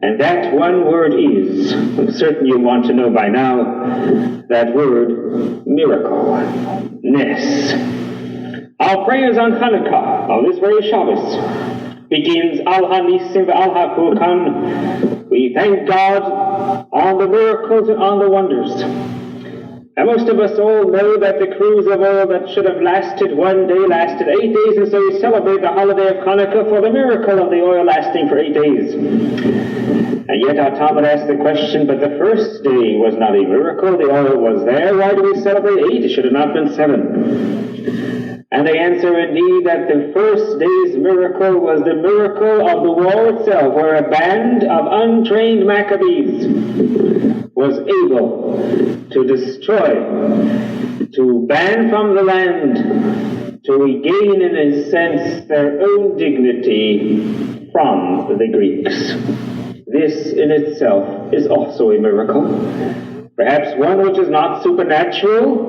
And that one word is, I'm certain you want to know by now, that word, miracle, nes. Our prayers on Hanukkah, on this very Shabbos, begins Al HaNisim Ve'al HaKurkan. We thank God on the miracles and on the wonders. And most of us all know that the cruise of oil that should have lasted one day lasted 8 days, and so we celebrate the holiday of Hanukkah for the miracle of the oil lasting for 8 days. And yet our Talmud asks the question, but the first day was not a miracle, the oil was there, why do we celebrate 8? It should have not been 7. And they answer indeed that the first day's miracle was the miracle of the wall itself, where a band of untrained Maccabees was able to destroy, to ban from the land, to regain in a sense their own dignity from the Greeks. This in itself is also a miracle. Perhaps one which is not supernatural,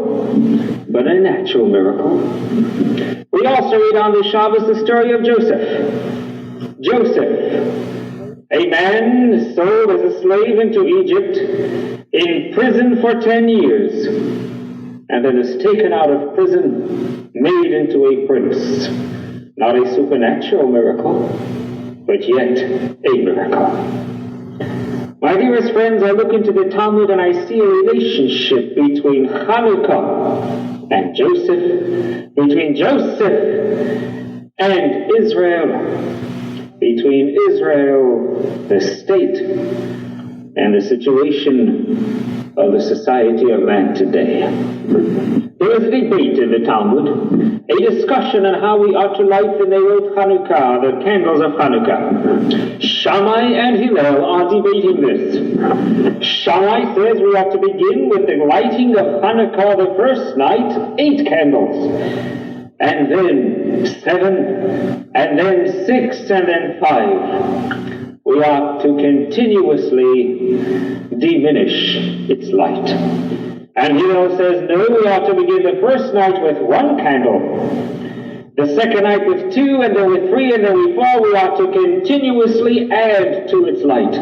but a natural miracle. We also read on the Shabbos the story of Joseph. Joseph, a man sold as a slave into Egypt, in prison for 10 years, and then is taken out of prison, made into a prince. Not a supernatural miracle, but yet a miracle. My dearest friends, I look into the Talmud and I see a relationship between Hanukkah and Joseph, between Joseph and Israel, between Israel, the state, and the situation of the society of man today. There is a debate in the Talmud, a discussion on how we ought to light the Nerot Hanukkah, the candles of Hanukkah. Shammai and Hillel are debating this. Shammai says we ought to begin with the lighting of Hanukkah the first night, 8 candles, and then 7, and then 6, and then 5. We ought to continuously diminish its light. And Hillel says, no, we ought to begin the first night with 1 candle, the second night with 2, and then with 3, and then with 4. We ought to continuously add to its light.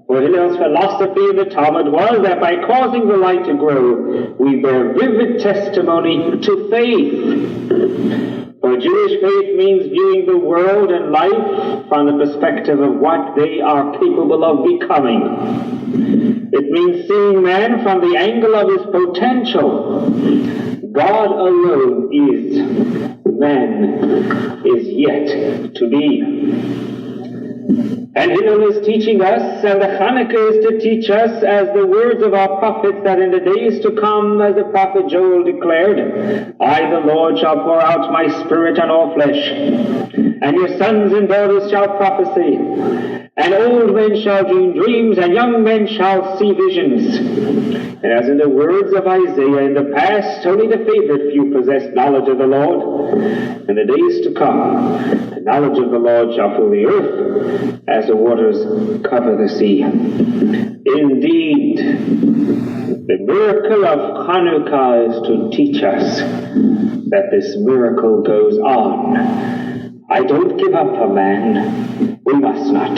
For Hillel's philosophy in the Talmud was that by causing the light to grow, we bear vivid testimony to faith. For Jewish faith means viewing the world and life from the perspective of what they are capable of becoming. It means seeing man from the angle of his potential. God alone is, man is yet to be. And Hillel is teaching us, and the Hanukkah is to teach us, as the words of our prophets, that in the days to come, as the prophet Joel declared, I, the Lord, shall pour out my spirit on all flesh, and your sons and daughters shall prophesy, and old men shall dream dreams, and young men shall see visions. And as in the words of Isaiah, in the past, only the favored few possessed knowledge of the Lord. In the days to come, the knowledge of the Lord shall fill the earth, as the waters cover the sea. Indeed, the miracle of Hanukkah is to teach us that this miracle goes on. I don't give up a man. We must not.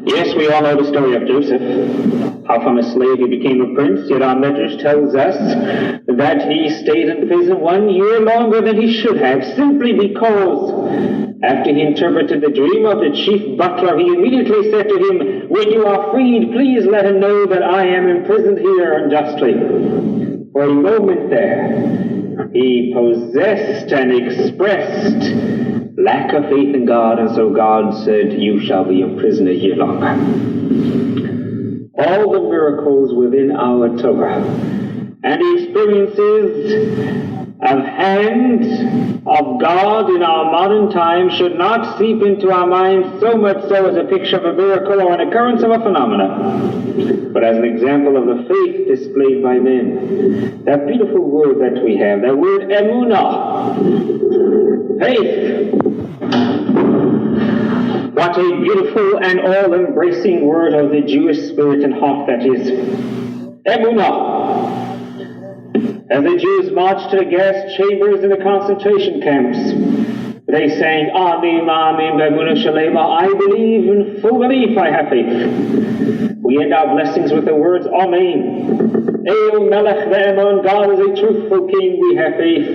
Yes, we all know the story of Joseph, how from a slave he became a prince, yet our medrash tells us that he stayed in prison 1 year longer than he should have, simply because after he interpreted the dream of the chief butler, he immediately said to him, when you are freed, please let him know that I am imprisoned here unjustly. For a moment there, he possessed and expressed lack of faith in God, and so God said, you shall be a prisoner here longer. All the miracles within our Torah and the experiences of hand of God in our modern times should not seep into our minds so much so as a picture of a miracle or an occurrence of a phenomena, but as an example of the faith displayed by men. That beautiful word that we have, that word emunah, faith. What a beautiful and all-embracing word of the Jewish spirit and heart that is. Emunah. As the Jews marched to the gas chambers in the concentration camps, they sang, Amin, Amin, Be'emunah Shalema, I believe in full belief, I have faith. We end our blessings with the words, Amen. El Melech Ve'emun, God is a truthful king, we have faith.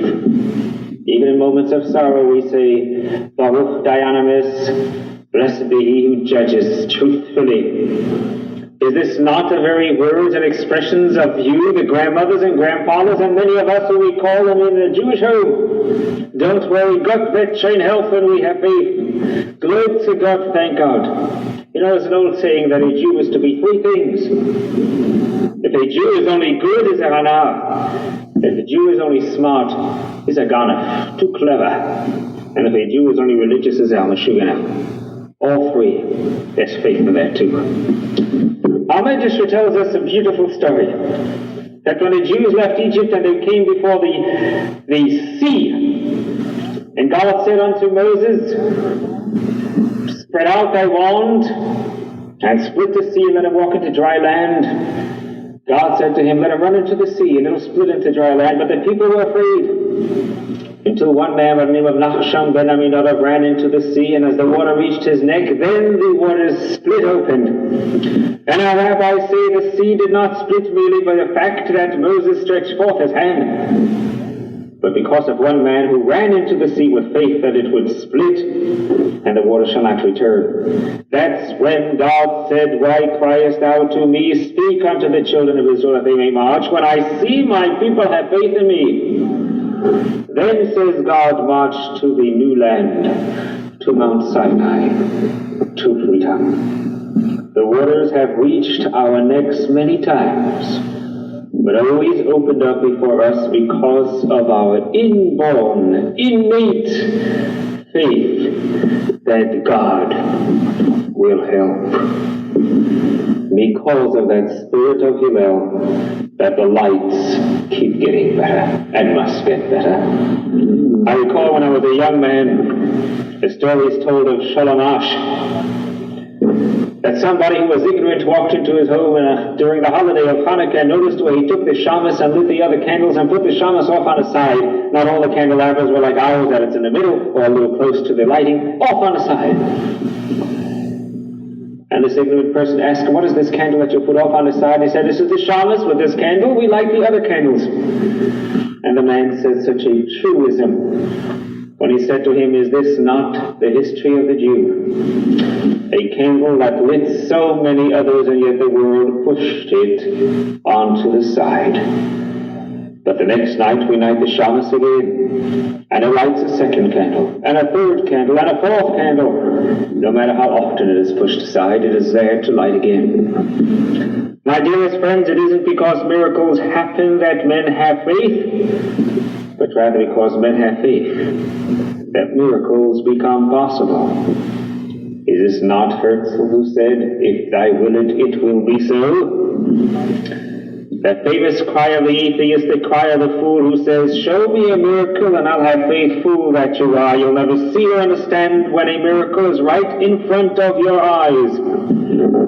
Even in moments of sorrow we say, Baruch Dayanamis, blessed be he who judges truthfully. Is this not the very words and expressions of you, the grandmothers and grandfathers, and many of us who we call them in the Jewish home? Don't worry, Gott wird schon helfen, we have faith. Glory to God, thank God. You know, there's an old saying that a Jew is to be three things. If a Jew is only good, he's a Hana. If a Jew is only smart, he's a Ganef, too clever. And if a Jew is only religious, he's a Meshugana. All three, there's faith in there too. Our Medrash tells us a beautiful story, that when the Jews left Egypt and they came before the sea, and God said unto Moses, spread out thy wand, and split the sea, and let him walk into dry land. God said to him, let him run into the sea, and it'll split into dry land. But the people were afraid, until one man by the name of Nachshon ben Aminadab ran into the sea, and as the water reached his neck, then the waters split open. And our rabbis say the sea did not split merely by the fact that Moses stretched forth his hand, but because of one man who ran into the sea with faith that it would split, and the water shall not return. That's when God said, why criest thou to me? Speak unto the children of Israel that they may march. When I see my people have faith in me, then, says God, march to the new land, to Mount Sinai, to freedom. The waters have reached our necks many times, but always opened up before us because of our inborn, innate faith that God will help. Because of that spirit of Hillel, that the lights keep getting better and must get better. I recall when I was a young man, the story is told of Sholomash, that somebody who was ignorant walked into his home during the holiday of Hanukkah and noticed where he took the shamas and lit the other candles and put the shamas off on the side. Not all the candelabras were like ours, that it's in the middle or a little close to the lighting, off on the side. And this ignorant person asked him, what is this candle that you put off on the side? He said, this is the shamas. With this candle, we light the other candles. And the man said such a truism when he said to him, is this not the history of the Jew? A candle that lit so many others, and yet the world pushed it onto the side. But the next night we light the shamas again, and it lights a second candle, and a third candle, and a fourth candle. No matter how often it is pushed aside, it is there to light again. My dearest friends, it isn't because miracles happen that men have faith, but rather because men have faith that miracles become possible. Is this not Hershel who said, "If thy will it will be so"? That famous cry of the atheist, the cry of the fool who says, "Show me a miracle and I'll have faith." Fool that you are, you'll never see or understand when a miracle is right in front of your eyes.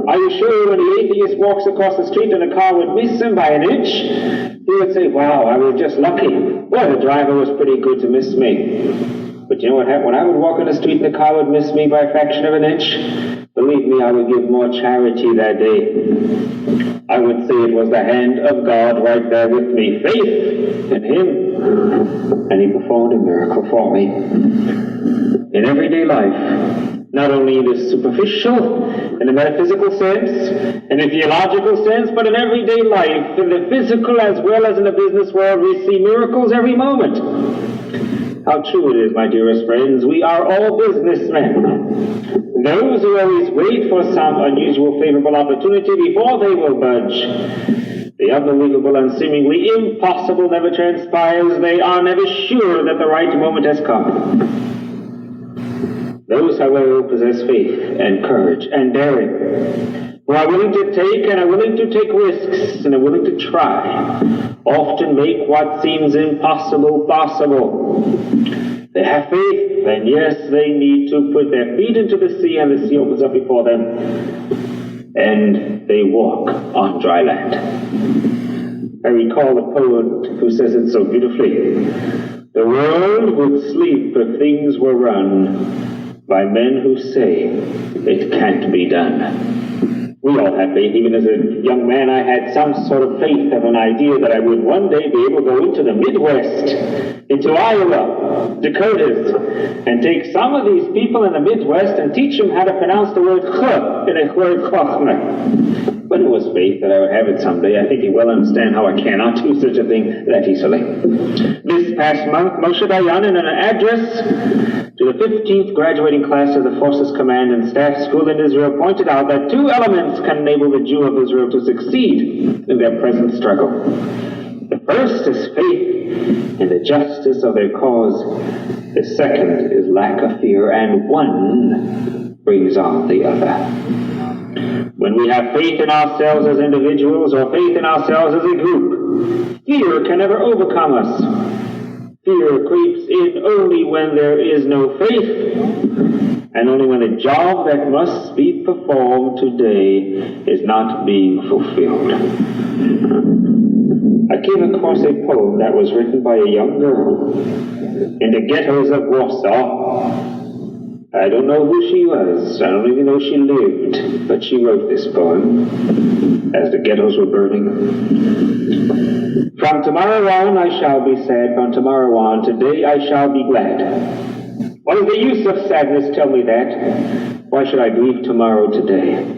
Are you sure when the atheist walks across the street and a car would miss him by an inch, he would say, "Wow, I was just lucky. Well, the driver was pretty good to miss me." But you know what happened? When I would walk on the street and the car would miss me by a fraction of an inch, believe me, I would give more charity that day. I would say it was the hand of God right there with me, faith in Him, and He performed a miracle for me. In everyday life, not only in the superficial, in the metaphysical sense, in the theological sense, but in everyday life, in the physical as well as in the business world, we see miracles every moment. How true it is, my dearest friends, we are all businessmen. Those who always wait for some unusual favorable opportunity before they will budge. The unbelievable and seemingly impossible never transpires. They are never sure that the right moment has come. Those, however, who possess faith and courage and daring, who are willing to take and are willing to take risks and are willing to try, often make what seems impossible possible. They have faith, and yes, they need to put their feet into the sea, and the sea opens up before them, and they walk on dry land. I recall a poet who says it so beautifully. The world would sleep if things were run by men who say it can't be done. We all have faith. Even as a young man, I had some sort of faith of an idea that I would one day be able to go into the Midwest, into Iowa, Dakotas, and take some of these people in the Midwest and teach them how to pronounce the word ch in a word chochmah. But it was faith that I would have it someday. I think you well understand how I cannot do such a thing that easily. This past month, Moshe Dayan, in an address to the 15th graduating class of the Forces Command and Staff School in Israel, pointed out that two elements can enable the Jew of Israel to succeed in their present struggle. The first is faith in the justice of their cause. The second is lack of fear, and one brings on the other. When we have faith in ourselves as individuals or faith in ourselves as a group, fear can never overcome us. Fear creeps in only when there is no faith, and only when the job that must be performed today is not being fulfilled. I came across a poem that was written by a young girl in the ghettos of Warsaw. I don't know who she was. I don't even know she lived, but she wrote this poem as the ghettos were burning. From tomorrow on I shall be sad, from tomorrow on, today I shall be glad. What is the use of sadness, tell me that? Why should I grieve tomorrow today?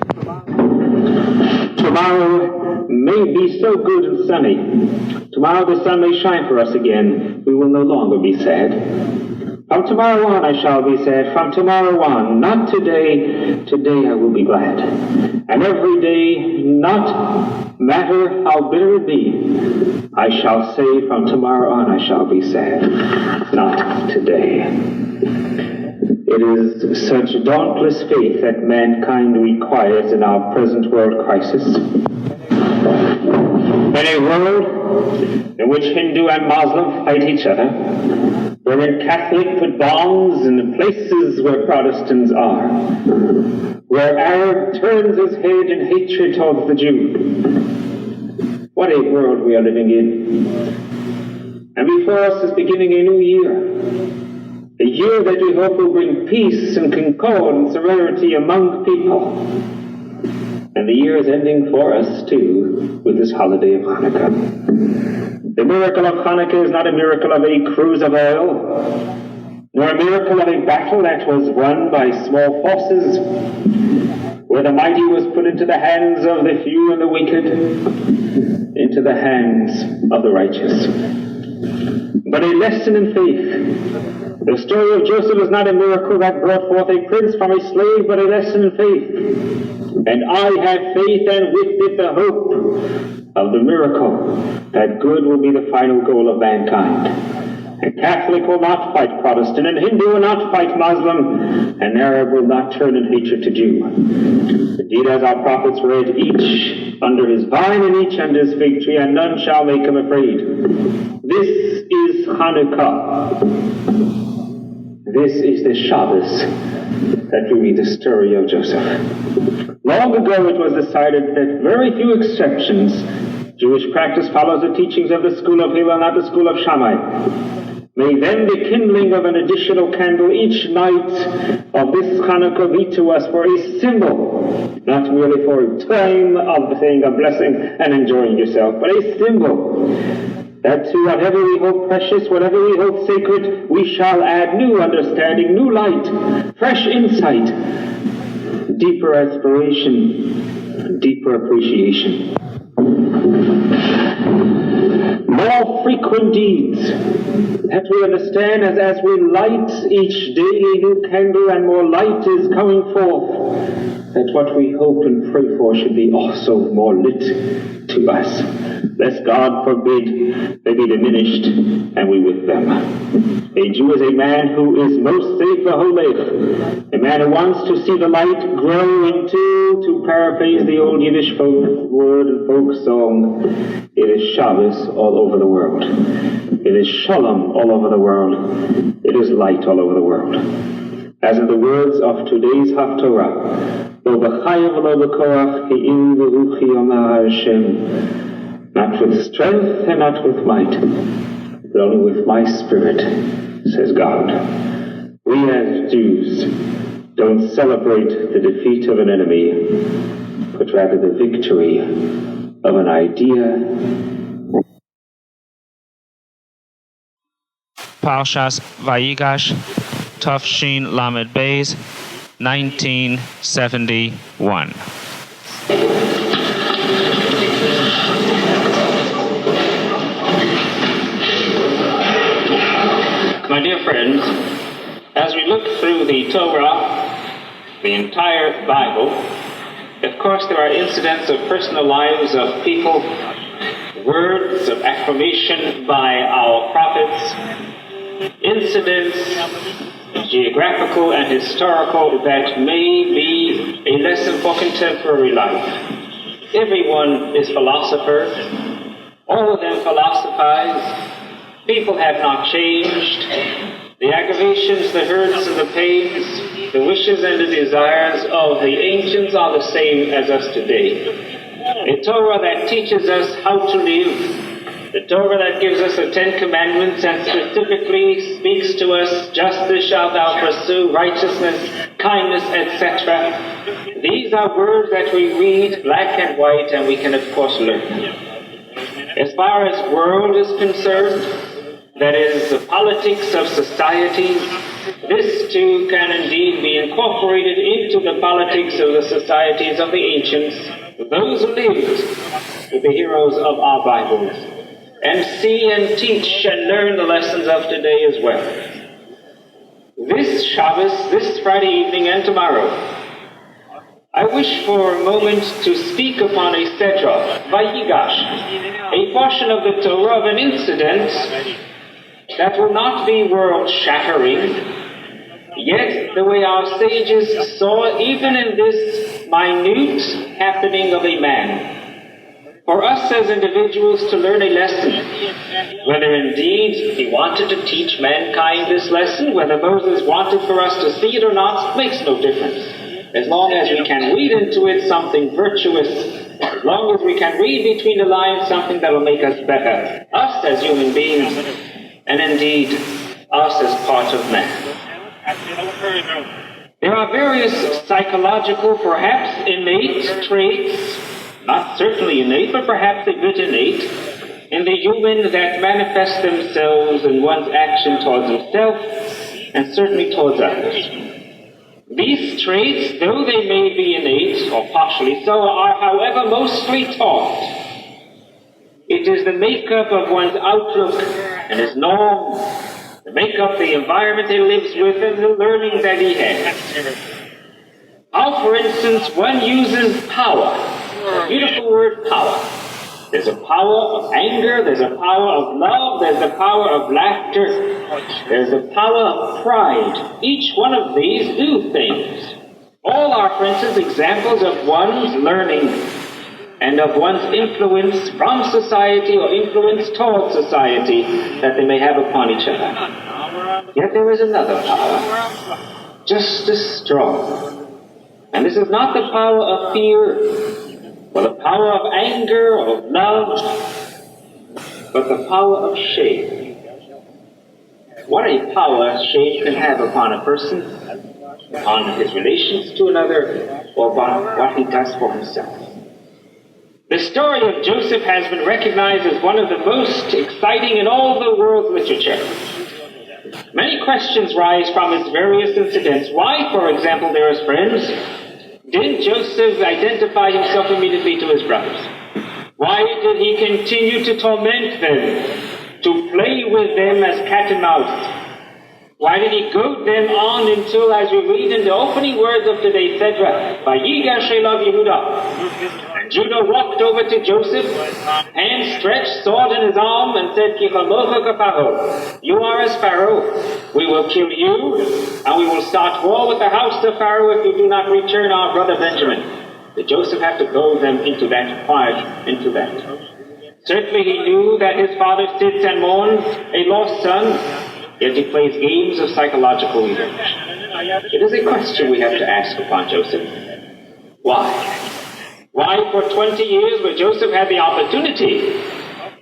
Tomorrow may be so good and sunny. Tomorrow the sun may shine for us again. We will no longer be sad. From tomorrow on I shall be sad, from tomorrow on, not today, today I will be glad. And every day, not matter how bitter it be, I shall say from tomorrow on I shall be sad, not today. It is such dauntless faith that mankind requires in our present world crisis. In a world in which Hindu and Muslim fight each other, wherein Catholic put bombs in the places where Protestants are, where Arab turns his head in hatred towards the Jew. What a world we are living in. And before us is beginning a new year. A year that we hope will bring peace and concord and serenity among people. And the year is ending for us, too, with this holiday of Hanukkah. The miracle of Hanukkah is not a miracle of a cruse of oil, nor a miracle of a battle that was won by small forces, where the mighty was put into the hands of the few and the wicked, into the hands of the righteous. But a lesson in faith. The story of Joseph is not a miracle that brought forth a prince from a slave, but a lesson in faith. And I have faith, and with it the hope of the miracle that good will be the final goal of mankind. And Catholic will not fight Protestant, and Hindu will not fight Muslim, and Arab will not turn in hatred to Jew. Indeed, as our prophets read, each under his vine and each under his fig tree, and none shall make him afraid. This is Hanukkah. This is the Shabbos that we read the story of Joseph. Long ago it was decided that very few exceptions, Jewish practice follows the teachings of the school of Hillel, not the school of Shammai. May then the kindling of an additional candle each night of this Hanukkah be to us for a symbol, not merely for a time of saying a blessing and enjoying yourself, but a symbol that to whatever we hold precious, whatever we hold sacred, we shall add new understanding, new light, fresh insight, deeper aspiration, deeper appreciation. More frequent deeds that we understand as we light each day a new candle and more light is coming forth, that what we hope and pray for should be also more lit to us. Lest God forbid they be diminished and we with them. A Jew is a man who is most safe the holech, a man who wants to see the light grow into, to paraphrase the old Yiddish folk word and folk song, it is Shabbos all over the world. It is Shalom all over the world. It is light all over the world. As in the words of today's Haftorah, Lo b'chayev lo b'koach he'im v'ruchi omar Hashem, not with strength and not with might, but only with my spirit, says God. We as Jews don't celebrate the defeat of an enemy, but rather the victory of an idea. Parshas Vayigash, Tafshin Lamed Beis, 1971. My dear friends, as we look through the Torah, the entire Bible, of course there are incidents of personal lives of people, words of affirmation by our prophets, incidents, geographical and historical, that may be a lesson for contemporary life. Everyone is philosophers. All of them philosophize. People have not changed. The aggravations, the hurts and the pains, the wishes and the desires of the ancients are the same as us today. A Torah that teaches us how to live, the Torah that gives us the Ten Commandments and specifically speaks to us, justice shalt thou pursue, righteousness, kindness, etc. These are words that we read black and white, and we can of course learn. As far as world is concerned, that is the politics of societies, this too can indeed be incorporated into the politics of the societies of the ancients, those who lived with the heroes of our Bibles, and see and teach and learn the lessons of today as well. This Shabbos, this Friday evening and tomorrow, I wish for a moment to speak upon a Sedra, Vayigash, a portion of the Torah of an incident that will not be world-shattering, yet the way our sages saw even in this minute happening of a man, for us as individuals to learn a lesson, whether indeed he wanted to teach mankind this lesson, whether Moses wanted for us to see it or not, makes no difference. As long as we can read into it something virtuous, as long as we can read between the lines something that will make us better, us as human beings, and indeed us as part of man. There are various psychological, perhaps innate traits, not certainly innate, but perhaps a bit innate, in the human that manifest themselves in one's action towards himself and certainly towards others. These traits, though they may be innate, or partially so, are however mostly taught. It is the makeup of one's outlook and his norm, the makeup, the environment he lives with, and the learning that he has. How, for instance, one uses power, the beautiful word power. There's a power of anger, there's a power of love, there's a power of laughter, there's a power of pride. Each one of these do things. All are, for instance, examples of one's learning and of one's influence from society or influence towards society that they may have upon each other. Yet there is another power, just as strong. And this is not the power of fear, or the power of anger or of love, but the power of shame. What a power shame can have upon a person, upon his relations to another, or upon what he does for himself. The story of Joseph has been recognized as one of the most exciting in all the world's literature. Many questions rise from its various incidents. Why, for example, dearest friends, didn't Joseph identify himself immediately to his brothers? Why did he continue to torment them, to play with them as cat and mouse? Why did he goad them on until, as we read in the opening words of today's Sedra, Vayigash Elav Yehuda, and Judah walked over to Joseph, hand stretched, sword in his arm, and said, Kichalocha kaparo, you are as Pharaoh. We will kill you, and we will start war with the house of Pharaoh if you do not return our brother Benjamin. Did Joseph have to goad them into that, quiet into that? Certainly he knew that his father sits and mourns a lost son, yet he plays games of psychological revenge. It is a question we have to ask upon Joseph. Why? Why for 20 years, where Joseph had the opportunity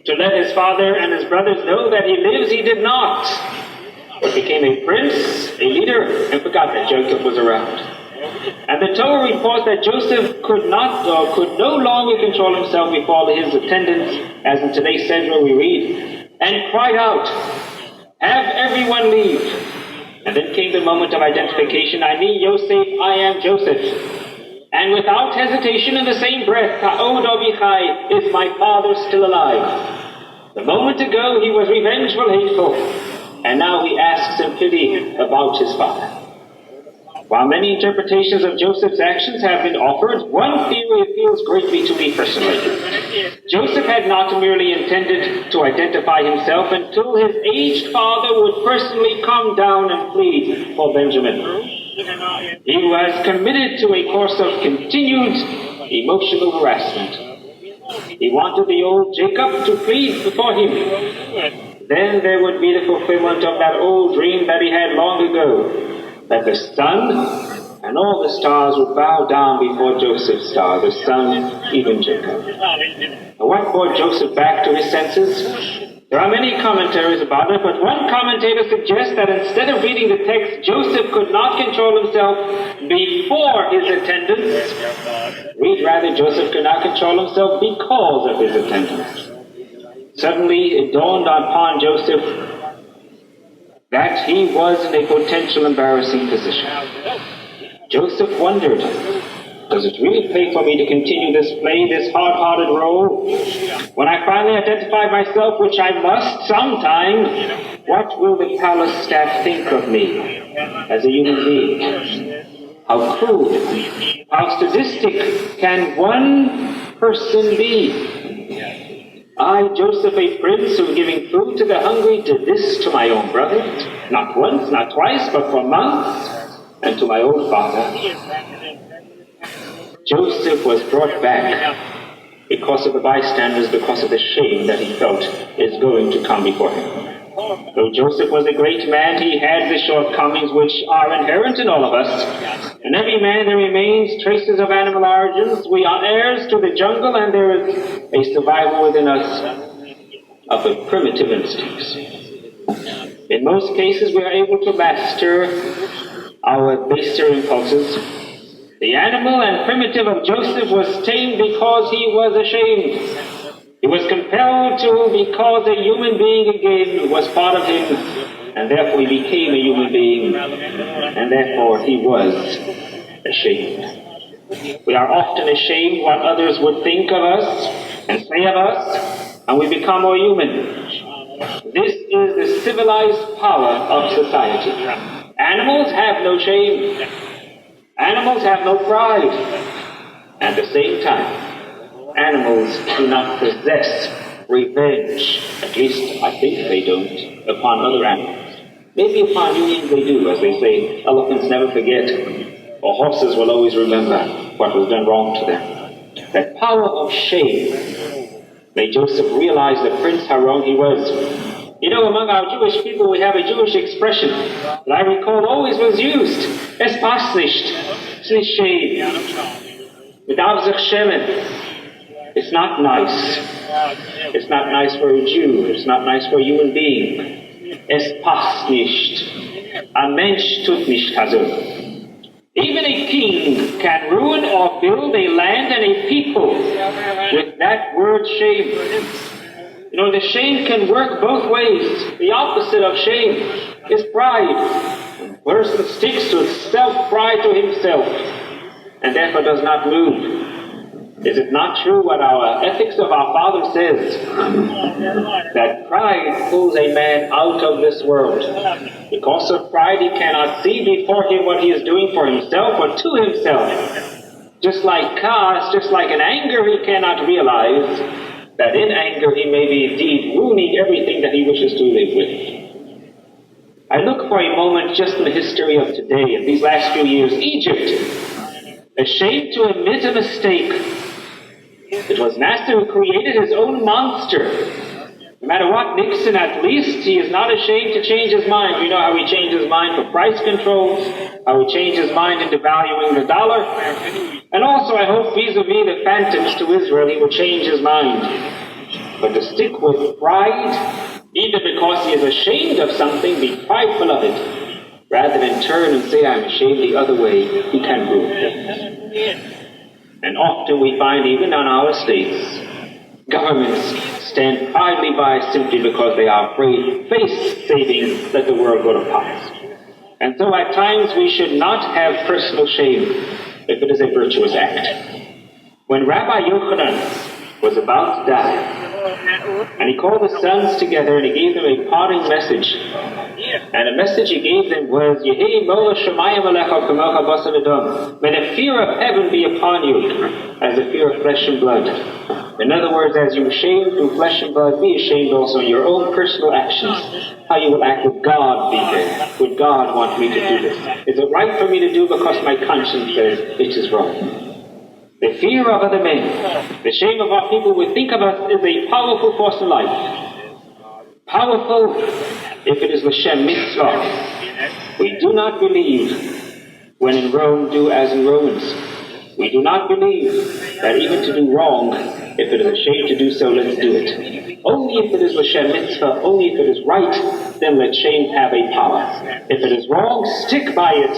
to let his father and his brothers know that he lives, he did not, but became a prince, a leader, and forgot that Jacob was around. And the Torah reports that Joseph could no longer control himself before his attendants, as in today's Sedra we read, and cried out, have everyone leave. And then came the moment of identification. Ani Yosef, I am Joseph. And without hesitation, in the same breath, Ka'od Avichai, is my father still alive? The moment ago he was revengeful, hateful, and now he asks in pity about his father. While many interpretations of Joseph's actions have been offered, one theory appeals greatly to me personally. Joseph had not merely intended to identify himself until his aged father would personally come down and plead for Benjamin. He was committed to a course of continued emotional harassment. He wanted the old Jacob to plead before him. Then there would be the fulfillment of that old dream that he had long ago, that the sun and all the stars would bow down before Joseph's star, the sun, even Jacob. Now, what brought Joseph back to his senses? There are many commentaries about it, but one commentator suggests that instead of reading the text, Joseph could not control himself before his attendants. Read rather, Joseph could not control himself because of his attendants. Suddenly it dawned upon Joseph that he was in a potential embarrassing position. Joseph wondered, does it really pay for me to continue this hard-hearted role? When I finally identify myself, which I must sometime, what will the palace staff think of me as a human being? How crude, how sadistic can one person be? I, Joseph, a prince who, giving food to the hungry, did this to my own brother, not once, not twice, but for months, and to my own father. Joseph was brought back because of the bystanders, because of the shame that he felt is going to come before him. Though Joseph was a great man, he had the shortcomings which are inherent in all of us. In every man there remains traces of animal origins. We are heirs to the jungle, and there is a survival within us of the primitive instincts. In most cases, we are able to master our baser impulses. The animal and primitive of Joseph was tamed because he was ashamed. He was compelled to because a human being again was part of him, and therefore he became a human being, and therefore he was ashamed. We are often ashamed what others would think of us and say of us, and we become more human. This is the civilized power of society. Animals have no shame. Animals have no pride. At the same time, animals do not possess revenge. At least I think they don't, upon other animals. Maybe upon humans they do, as they say, elephants never forget, or horses will always remember what was done wrong to them. That power of shame made Joseph realize the prince how wrong he was. You know, among our Jewish people we have a Jewish expression that I recall always was used. Es passt nicht. It's nicht shame. Without sich schämen. It's not nice. It's not nice for a Jew. It's not nice for a human being. Es passt nicht. Ein Mensch tut nicht also. Even a king can ruin or build a land and a people with that word shame. You know, the shame can work both ways. The opposite of shame is pride. When a person sticks to self-pride to himself and therefore does not move. Is it not true what our ethics of our Father says? That pride pulls a man out of this world. Because of pride, he cannot see before him what he is doing for himself or to himself. Just like cast, just like in anger, he cannot realize that in anger he may be indeed ruining everything that he wishes to live with. I look for a moment just in the history of today, in these last few years. Egypt, ashamed to admit a mistake. It was Nasser who created his own monster. No matter what, Nixon, at least, he is not ashamed to change his mind. We know how he changed his mind for price controls, how he changed his mind into valuing the dollar. And also, I hope, vis-a-vis the phantoms to Israel, he will change his mind. But to stick with pride, either because he is ashamed of something, be prideful of it, rather than turn and say, I'm ashamed the other way, he can ruin things. And often we find, even on our estates, governments stand proudly by simply because they are afraid, face saving, let the world go to pot. And so at times we should not have personal shame if it is a virtuous act. When Rabbi Yochanan was about to die, and he called the sons together and he gave them a parting message. And the message he gave them was, may the fear of heaven be upon you as the fear of flesh and blood. In other words, as you shame through flesh and blood, be ashamed also in your own personal actions. How you will act with God be there. Would God want me to do this? Is it right for me to do because my conscience says it is wrong? The fear of other men, the shame of what people would think of us, is a powerful force in life. Powerful if it is l'shem mitzvah. We do not believe when in Rome do as in Romans. We do not believe that even to do wrong, if it is a shame to do so, let's do it. Only if it is l'shem mitzvah, only if it is right, then let shame have a power. If it is wrong, stick by it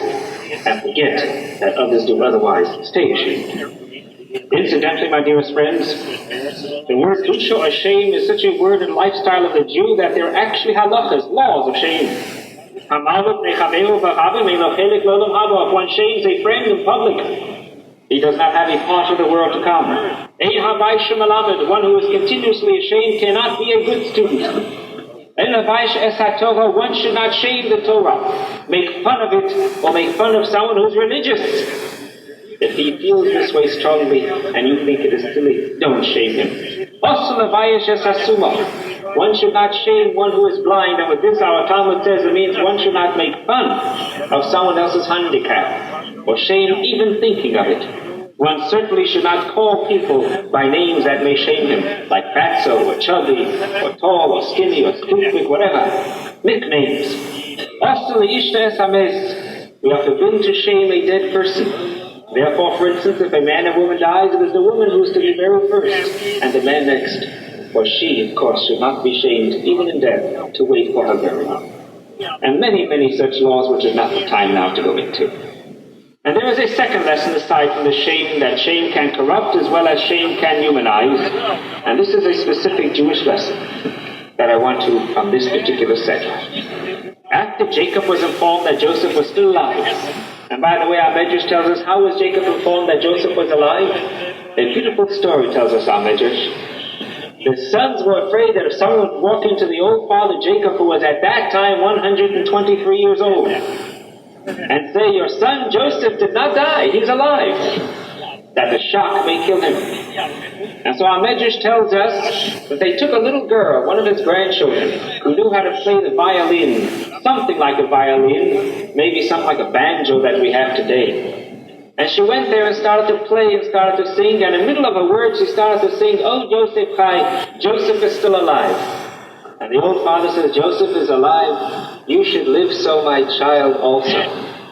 and forget that others do otherwise. Stay ashamed. Incidentally, my dearest friends, the word tusha or shame is such a word and lifestyle of the Jew that there are actually halachas, laws of shame. If one shames a friend in public, he does not have a part of the world to come. One who is continuously ashamed cannot be a good student. One should not shame the Torah, make fun of it, or make fun of someone who is religious. If he feels this way strongly and you think it is silly, don't shame him. One should not shame one who is blind, and with this our Talmud says it means one should not make fun of someone else's handicap, or shame even thinking of it. One certainly should not call people by names that may shame him, like fatso, or chubby, or tall, or skinny, or stupid, whatever. Nicknames. We are forbidden to shame a dead person. Therefore, for instance, if a man and woman dies, it is the woman who is to be buried first, and the man next. For she, of course, should not be shamed, even in death, to wait for her burial. And many, many such laws which is not the time now to go into. And there is a second lesson aside from the shame, that shame can corrupt as well as shame can humanize. And this is a specific Jewish lesson that I want to, from this particular set. after Jacob was informed that Joseph was still alive. And by the way, our Medrash tells us, how was Jacob informed that Joseph was alive? A beautiful story tells us our Medrash. The sons were afraid that if someone would walk into the old father Jacob, who was at that time 123 years old, and say, your son Joseph did not die, he's alive, that the shock may kill him. And so our Medrash tells us that they took a little girl, one of his grandchildren, who knew how to play the violin, something like a violin, maybe something like a banjo that we have today. And she went there and started to play and started to sing, and in the middle of a word she started to sing, oh Joseph Chai, Joseph is still alive. And the old father says, Joseph is alive, you should live so, my child, also.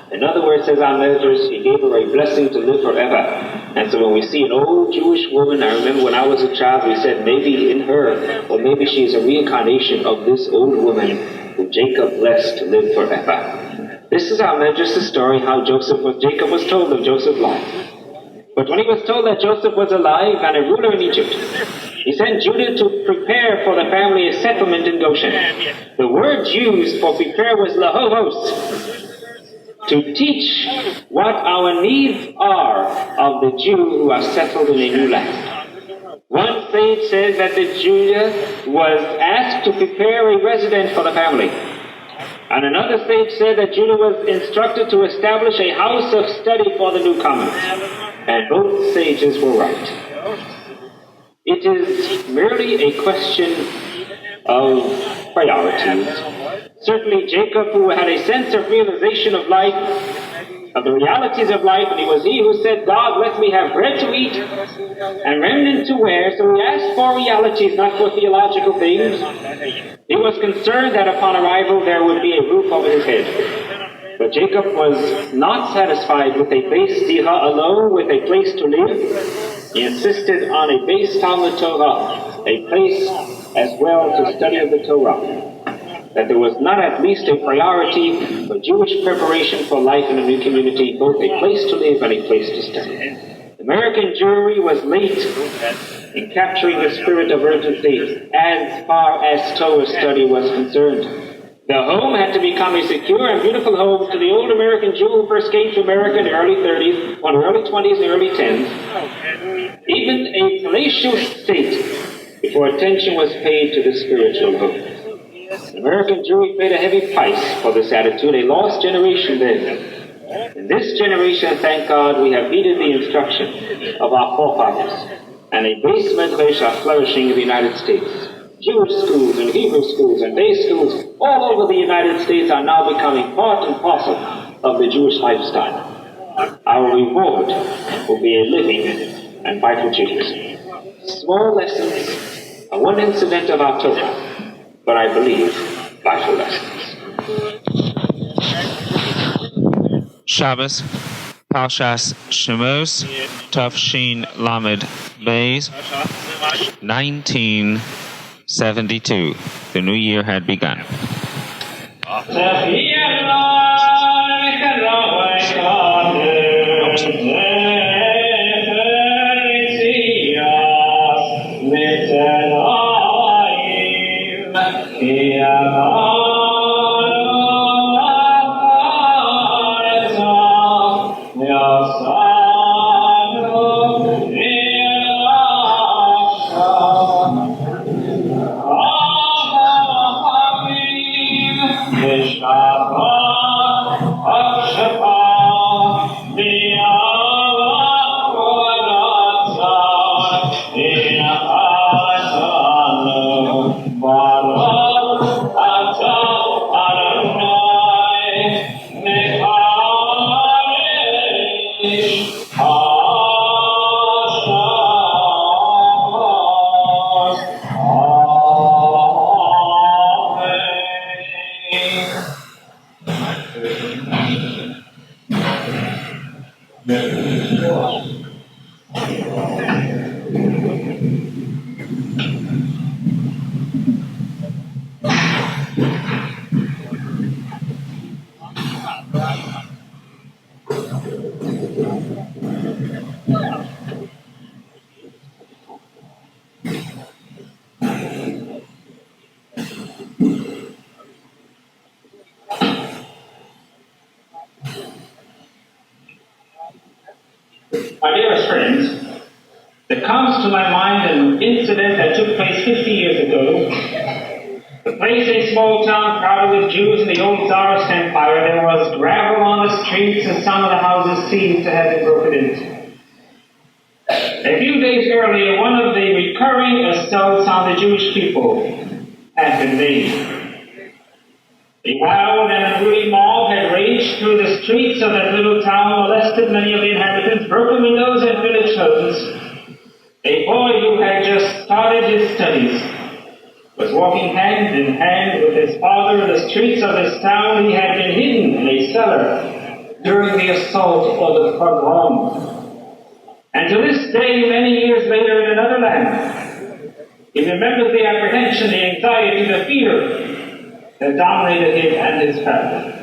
In other words, says our Medrash, he gave her a blessing to live forever. And so when we see an old Jewish woman, I remember when I was a child, we said maybe in her, or maybe she is a reincarnation of this old woman who Jacob blessed to live forever. This is our Medrash's story, how Jacob was told of Joseph's life. But when he was told that Joseph was alive and a ruler in Egypt, he sent Judah to prepare for the family a settlement in Goshen. The word used for prepare was lahovos, to teach what our needs are of the Jew who are settled in a new land. One sage says that the Judah was asked to prepare a residence for the family. And another sage said that Judah was instructed to establish a house of study for the newcomers. And both sages were right. It is merely a question of priorities. Certainly Jacob, who had a sense of realization of life, of the realities of life, and it was he who said, God, let me have bread to eat and remnant to wear. So he asked for realities, not for theological things. He was concerned that upon arrival there would be a roof over his head. But Jacob was not satisfied with a base dira alone, with a place to live. He insisted on a base Talmud Torah, a place as well to study of the Torah. That there was not at least a priority for Jewish preparation for life in a new community, both a place to live and a place to study. American Jewry was late in capturing the spirit of urgency as far as Torah study was concerned. The home had to become a secure and beautiful home to the old American Jew who first came to America in the early 30s, or the early 20s and early 10s. Even a palatial state before attention was paid to the spiritual home. The American Jewry paid a heavy price for this attitude, a lost generation then. In this generation, thank God, we have heeded the instruction of our forefathers, and a base medrash are flourishing in the United States. Jewish schools and Hebrew schools and day schools all over the United States are now becoming part and parcel of the Jewish lifestyle. Our reward will be a living and vital Judaism. Small lessons are one incident of our Torah, but I believe vital lessons. Shabbos, Parshas Shemos, Tafshin Lamed Beis, 1972. The new year had begun. My dearest friends, there comes to my mind an incident that took place 50 years ago. The place, a small town crowded with Jews in the old Tsarist Empire, there was gravel on the streets and some of the houses seemed to have been broken into. A few days earlier, one of the recurring assaults on the Jewish people had been made. A wild and unruly mob had raged through the streets of that little town, molested many of the inhabitants, broken windows and village houses. A boy who had just started his studies was walking hand in hand with his father in the streets of this town. He had been hidden in a cellar during the assault of the pogrom. And to this day, many years later in another land, he remembers the apprehension, the anxiety, the fear that dominated him and his family.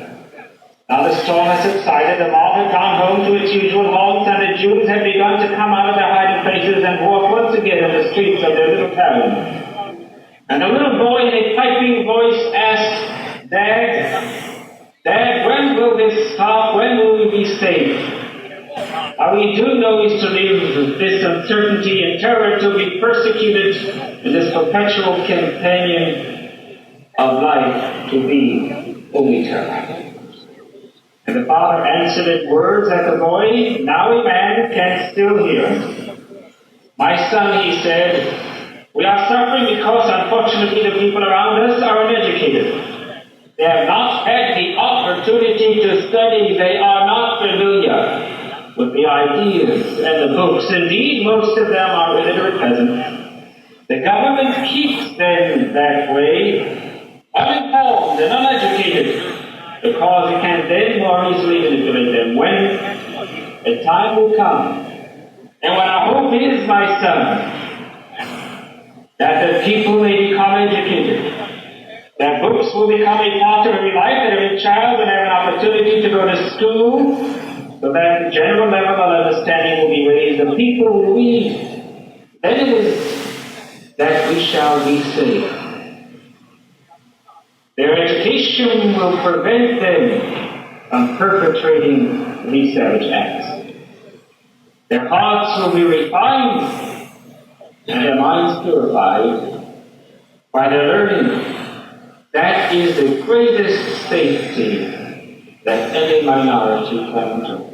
Now the storm had subsided, the mob had gone home to its usual haunts, and the Jews had begun to come out of their hiding places and walk once again in the streets of their little town. And the little boy in a piping voice asked, Dad, when will this stop? When will we be safe? All we do know is to live with this uncertainty and terror, to be persecuted in this perpetual companion of life, to be only terror. And the father answered in words that the boy, now a man, can still hear. My son, he said, we are suffering because unfortunately the people around us are uneducated. They have not had the opportunity to study. They are not familiar with the ideas and the books. Indeed, most of them are illiterate peasants. The government keeps them that way, uninformed and uneducated, because it can then more easily manipulate them when a time will come. And what I hope is, my son, that the people may become educated, that books will become a part of every life, that every child will have an opportunity to go to school, so that the general level of understanding will be raised. The people will read. Then it is that we shall be saved. Their education will prevent them from perpetrating these savage acts. Their hearts will be refined and their minds purified by their learning. That is the greatest safety that any minority can enjoy.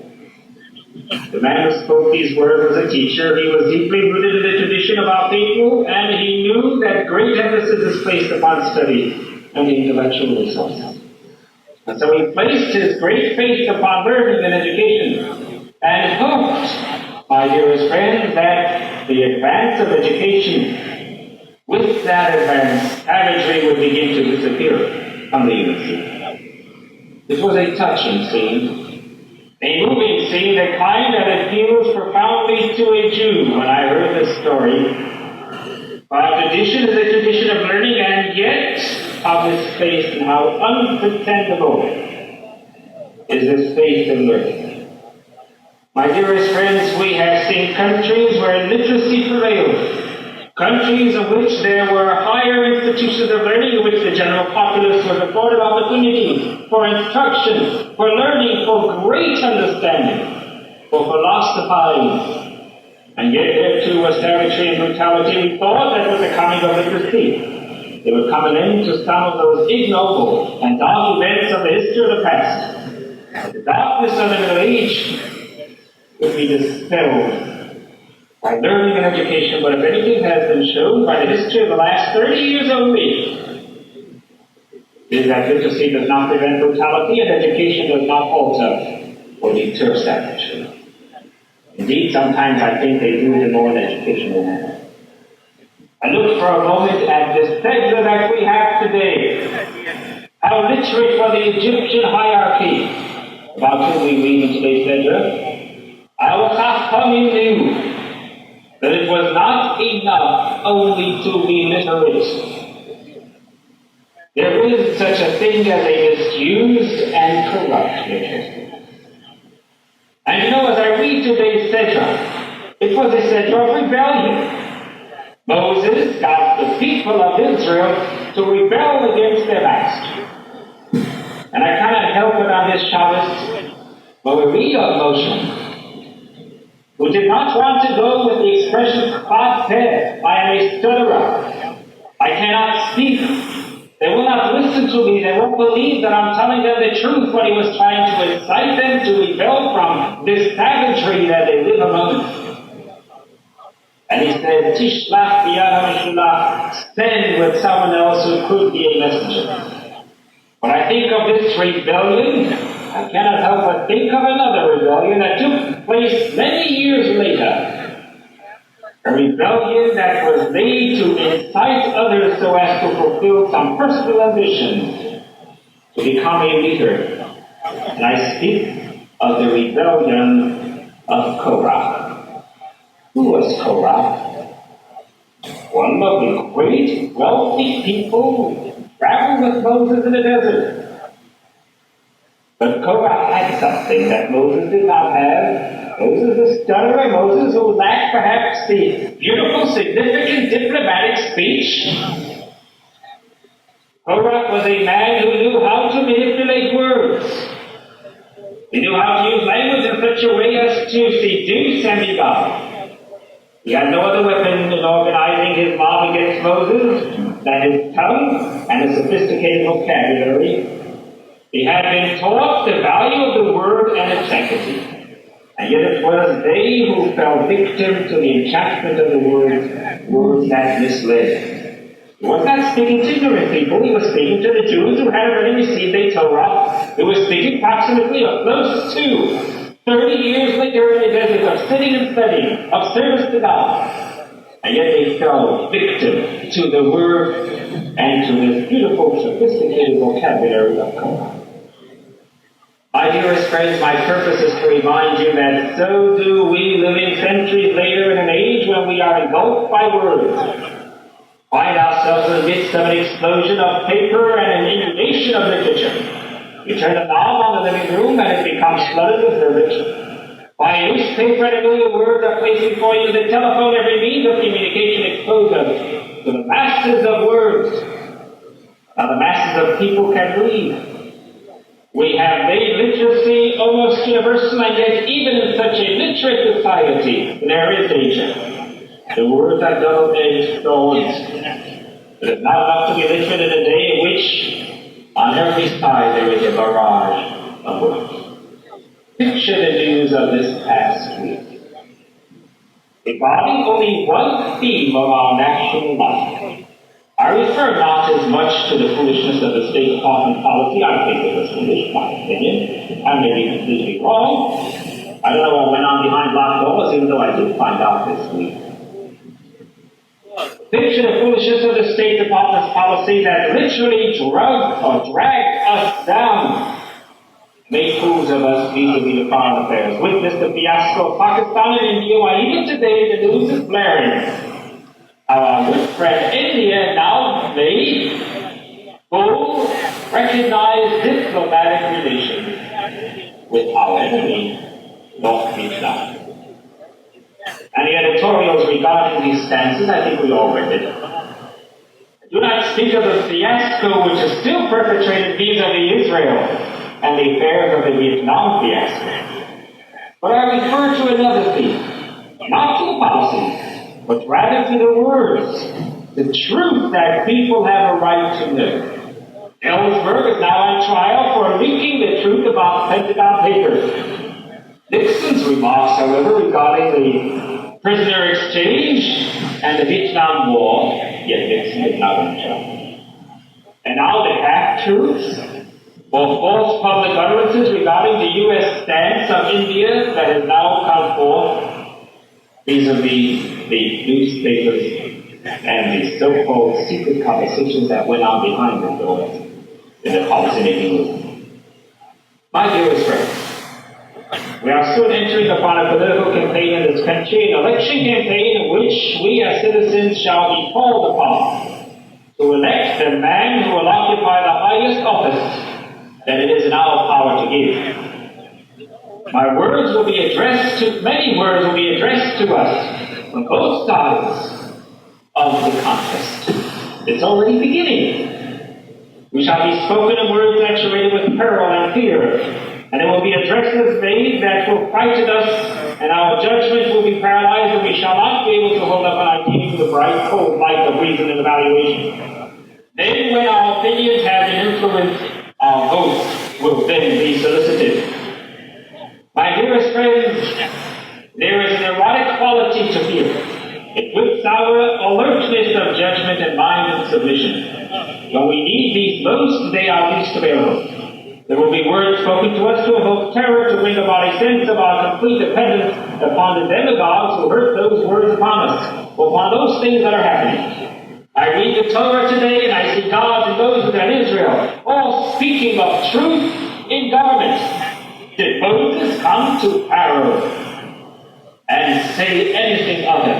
The man who spoke these words was a teacher. He was deeply rooted in the tradition of our people, and he knew that great emphasis is placed upon study and intellectual resources. And so he placed his great faith upon learning and education, and hoped, my dearest friends, that the advance of education, with that advance, savagery would begin to disappear from the human scene. It was a touching scene, a moving scene, the kind that appeals profoundly to a Jew. When I heard this story, our tradition is a tradition of learning, and yet of this faith, and how unpretendable is this faith in learning. My dearest friends, we have seen countries where literacy prevailed, countries in which there were higher institutions of learning, in which the general populace was afforded opportunities for instruction, for learning, for great understanding, for philosophizing. And yet there too was savagery and brutality. We thought that with the coming of literacy, there would come an end to some of those ignoble and dark events of the history of the past. The darkness of the Middle Age would be dispelled by learning and education. But if anything has been shown by the history of the last 30 years only, is that literacy does not prevent brutality, and education does not alter or deter savagery. Indeed, sometimes I think they do it in more an educational manner. I look for a moment at this Sedra that we have today. How literate for the Egyptian hierarchy, about whom we read in today's Sedra. Our Chachamim knew that it was not enough only to be literate. There is such a thing as a misused and corrupt literacy. And you know, as I read today's Sedra, it was a Sedra of rebellion. Moses got the people of Israel to rebel against their master. And I cannot help it on this Shabbos, when we read of Moshe, who did not want to go with the expression, God said, I am a stutterer. I cannot speak. They will not listen to me. They won't believe that I'm telling them the truth when he was trying to incite them to rebel from this savagery that they live among. And he said, Tishlach biyad hamishulach, send with someone else who could be a messenger. When I think of this rebellion, I cannot help but think of another rebellion that took place many years later. A rebellion that was made to incite others so as to fulfill some personal ambition to become a leader. And I speak of the rebellion of Korah. Who was Korah? One of the great, wealthy people who traveled with Moses in the desert. But Korah had something that Moses did not have. Moses was a stutterer. Moses, who lacked perhaps the beautiful, significant, diplomatic speech. Korah was a man who knew how to manipulate words. He knew how to use language in such a way as to seduce and beguile. He had no other weapon in organizing his mob against Moses than his tongue and a sophisticated vocabulary. He had been taught the value of the word and its sanctity. And yet it was they who fell victim to the enchantment of the words that misled. He was not speaking to ignorant people. He was speaking to the Jews who had already received a Torah. He was speaking approximately or close to 30 years later in the desert of sitting and studying, of service to God. And yet they fell victim to the word and to this beautiful, sophisticated vocabulary of Korah. My dearest friends, my purpose is to remind you that so do we, living centuries later in an age when we are engulfed by words, find ourselves in the midst of an explosion of paper and an inundation of literature. You turn a knob on the living room and it becomes flooded with verbiage. By a newspaper and a million words are placed before you. The telephone, every means of communication exposed us to the masses of words. Now the masses of people can read. We have made literacy almost universal, and yet even in such a literate society, there is danger. The words are double-edged swords. It is not enough to be literate in a day in which on every side there is a barrage of words. Picture the news of this past week. Involving only one theme of our national life. I refer not as much to the foolishness of the State Department policy. I think it was foolish, my opinion. I may be completely wrong. I don't know what went on behind locked doors, even though I did find out this week. Picture the foolishness of the State Department's policy that literally dragged us down, made fools of us vis-a-vis the foreign affairs. Witness the fiasco of Pakistan and India, while even today the news is blaring. Our good friend India now made full, recognized diplomatic relations with our enemy, North Vietnam. And the editorials regarding these stances, I think we all read it. Do not speak of the fiasco which is still perpetrated vis-a-vis Israel and the affairs of the Vietnam fiasco. But I refer to another theme, not to the policy, but rather to the words, the truth that people have a right to know. Ellsberg is now on trial for leaking the truth about Pentagon Papers. Nixon's remarks, however, regarding the prisoner exchange and the Vietnam War, yet Nixon is not on trial. And now the half-truths or false public utterances regarding the U.S. stance of India that has now come forth vis-a-vis the newspapers and the so-called secret conversations that went on behind the doors in the policy-making room. My dearest friends, we are soon entering upon a political campaign in this country, an election campaign in which we as citizens shall be called upon to elect the man who will occupy the highest office that it is in our power to give. My words will be addressed to, many words will be addressed to us from both sides of the contest. It's already beginning. We shall be spoken in words saturated with peril and fear, and it will be addresses made that will frighten us, and our judgment will we shall not be able to hold up an idea to the bright, cold light of reason and evaluation. Then when our opinions have an influence, our votes will then be solicited. My dearest friends, there is an erotic quality to fear. It whips our alertness of judgment and mind and submission. When we need these most, they are least available. There will be words spoken to us to evoke terror, to bring about a sense of our complete dependence upon the demagogues who hurt those words upon us, or upon those things that are happening. I read the Torah today, and I see God and Moses and Israel all speaking of truth in government. Did Moses come to Pharaoh and say anything other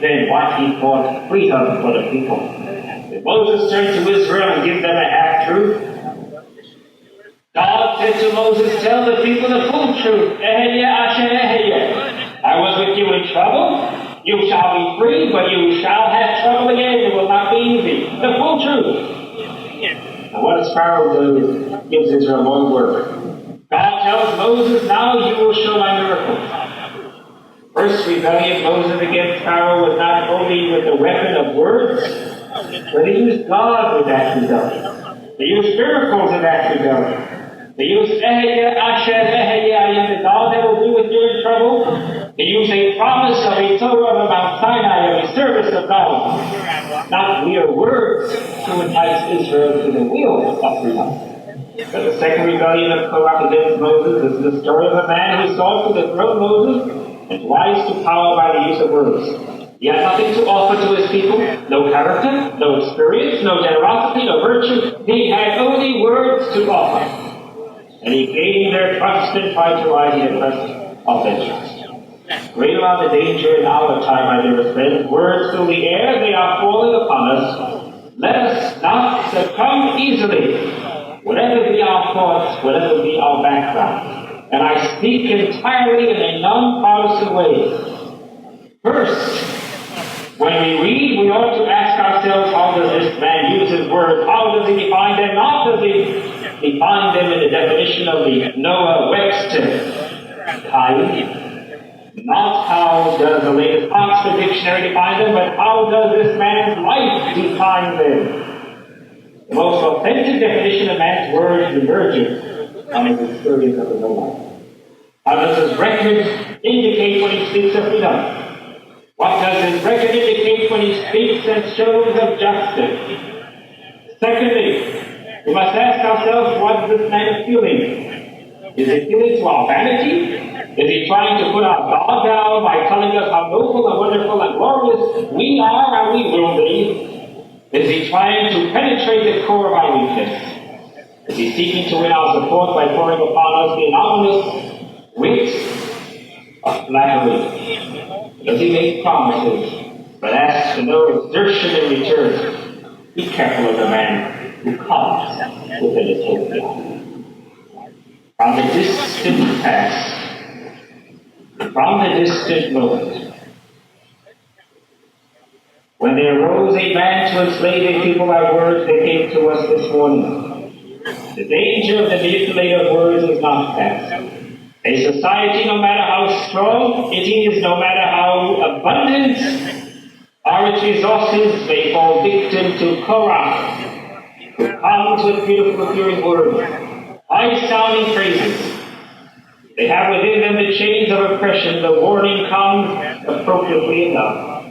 than what he thought freedom for the people? Did Moses turn to Israel and give them a half-truth? God said to Moses, tell the people the full truth. I was with you in trouble. You shall be free, but you shall have trouble again. It will not be easy. The full truth. Now what does Pharaoh do? He gives Israel more work. God tells Moses, now you will show my miracles. First rebellion Moses against Pharaoh was not only with the weapon of words, but he used God with that rebellion. They used miracles in that rebellion. They used I am the God that will be with you in trouble. They used a promise of a Torah of Mount Sinai, of a service of God. Not mere words to entice Israel to the will of freedom. But the second rebellion of Korah against Moses is the story of a man who sought to dethrone Moses and rise to power by the use of words. He had nothing to offer to his people, no character, no experience, no generosity, no virtue. He had only words to offer. And he gained their trust and tried to rise in the quest of their trust. Greater are the danger in our time, my dearest friends. Words fill the air, they are falling upon us. Let us not succumb easily. Whatever be our thoughts, whatever be our background. And I speak entirely in a non-partisan way. First, when we read, we ought to ask ourselves, how does this man use his words? How does he define them? Not does he define them in the definition of the Noah Webster kind. Not how does the latest Oxford Dictionary define them, but how does this man's life define them? The most authentic definition of man's words emerges from his experience of the Noah. How does his record indicate when he speaks of freedom? What does his record indicate when he speaks and shows of justice? Secondly, we must ask ourselves, what is this man feeling? Is he feeling to our vanity? Is he trying to put our God down by telling us how noble and wonderful and glorious we are and we will be? Is he trying to penetrate the core of our weakness? Is he seeking to win our support by pouring upon us the anonymous wit of flattery? Does he make promises but asks for no exertion in return? Be careful of the man who comes with a utopia. From the distant past, from the distant moment, when there arose a man to enslave a people by words that came to us this morning, the danger of the manipulator of words is not past. A society, no matter how strong it is, no matter how abundant are its resources, may fall victim to Korah, who comes with beautiful appearing words, high-sounding phrases. They have within them the chains of oppression. The warning comes appropriately enough.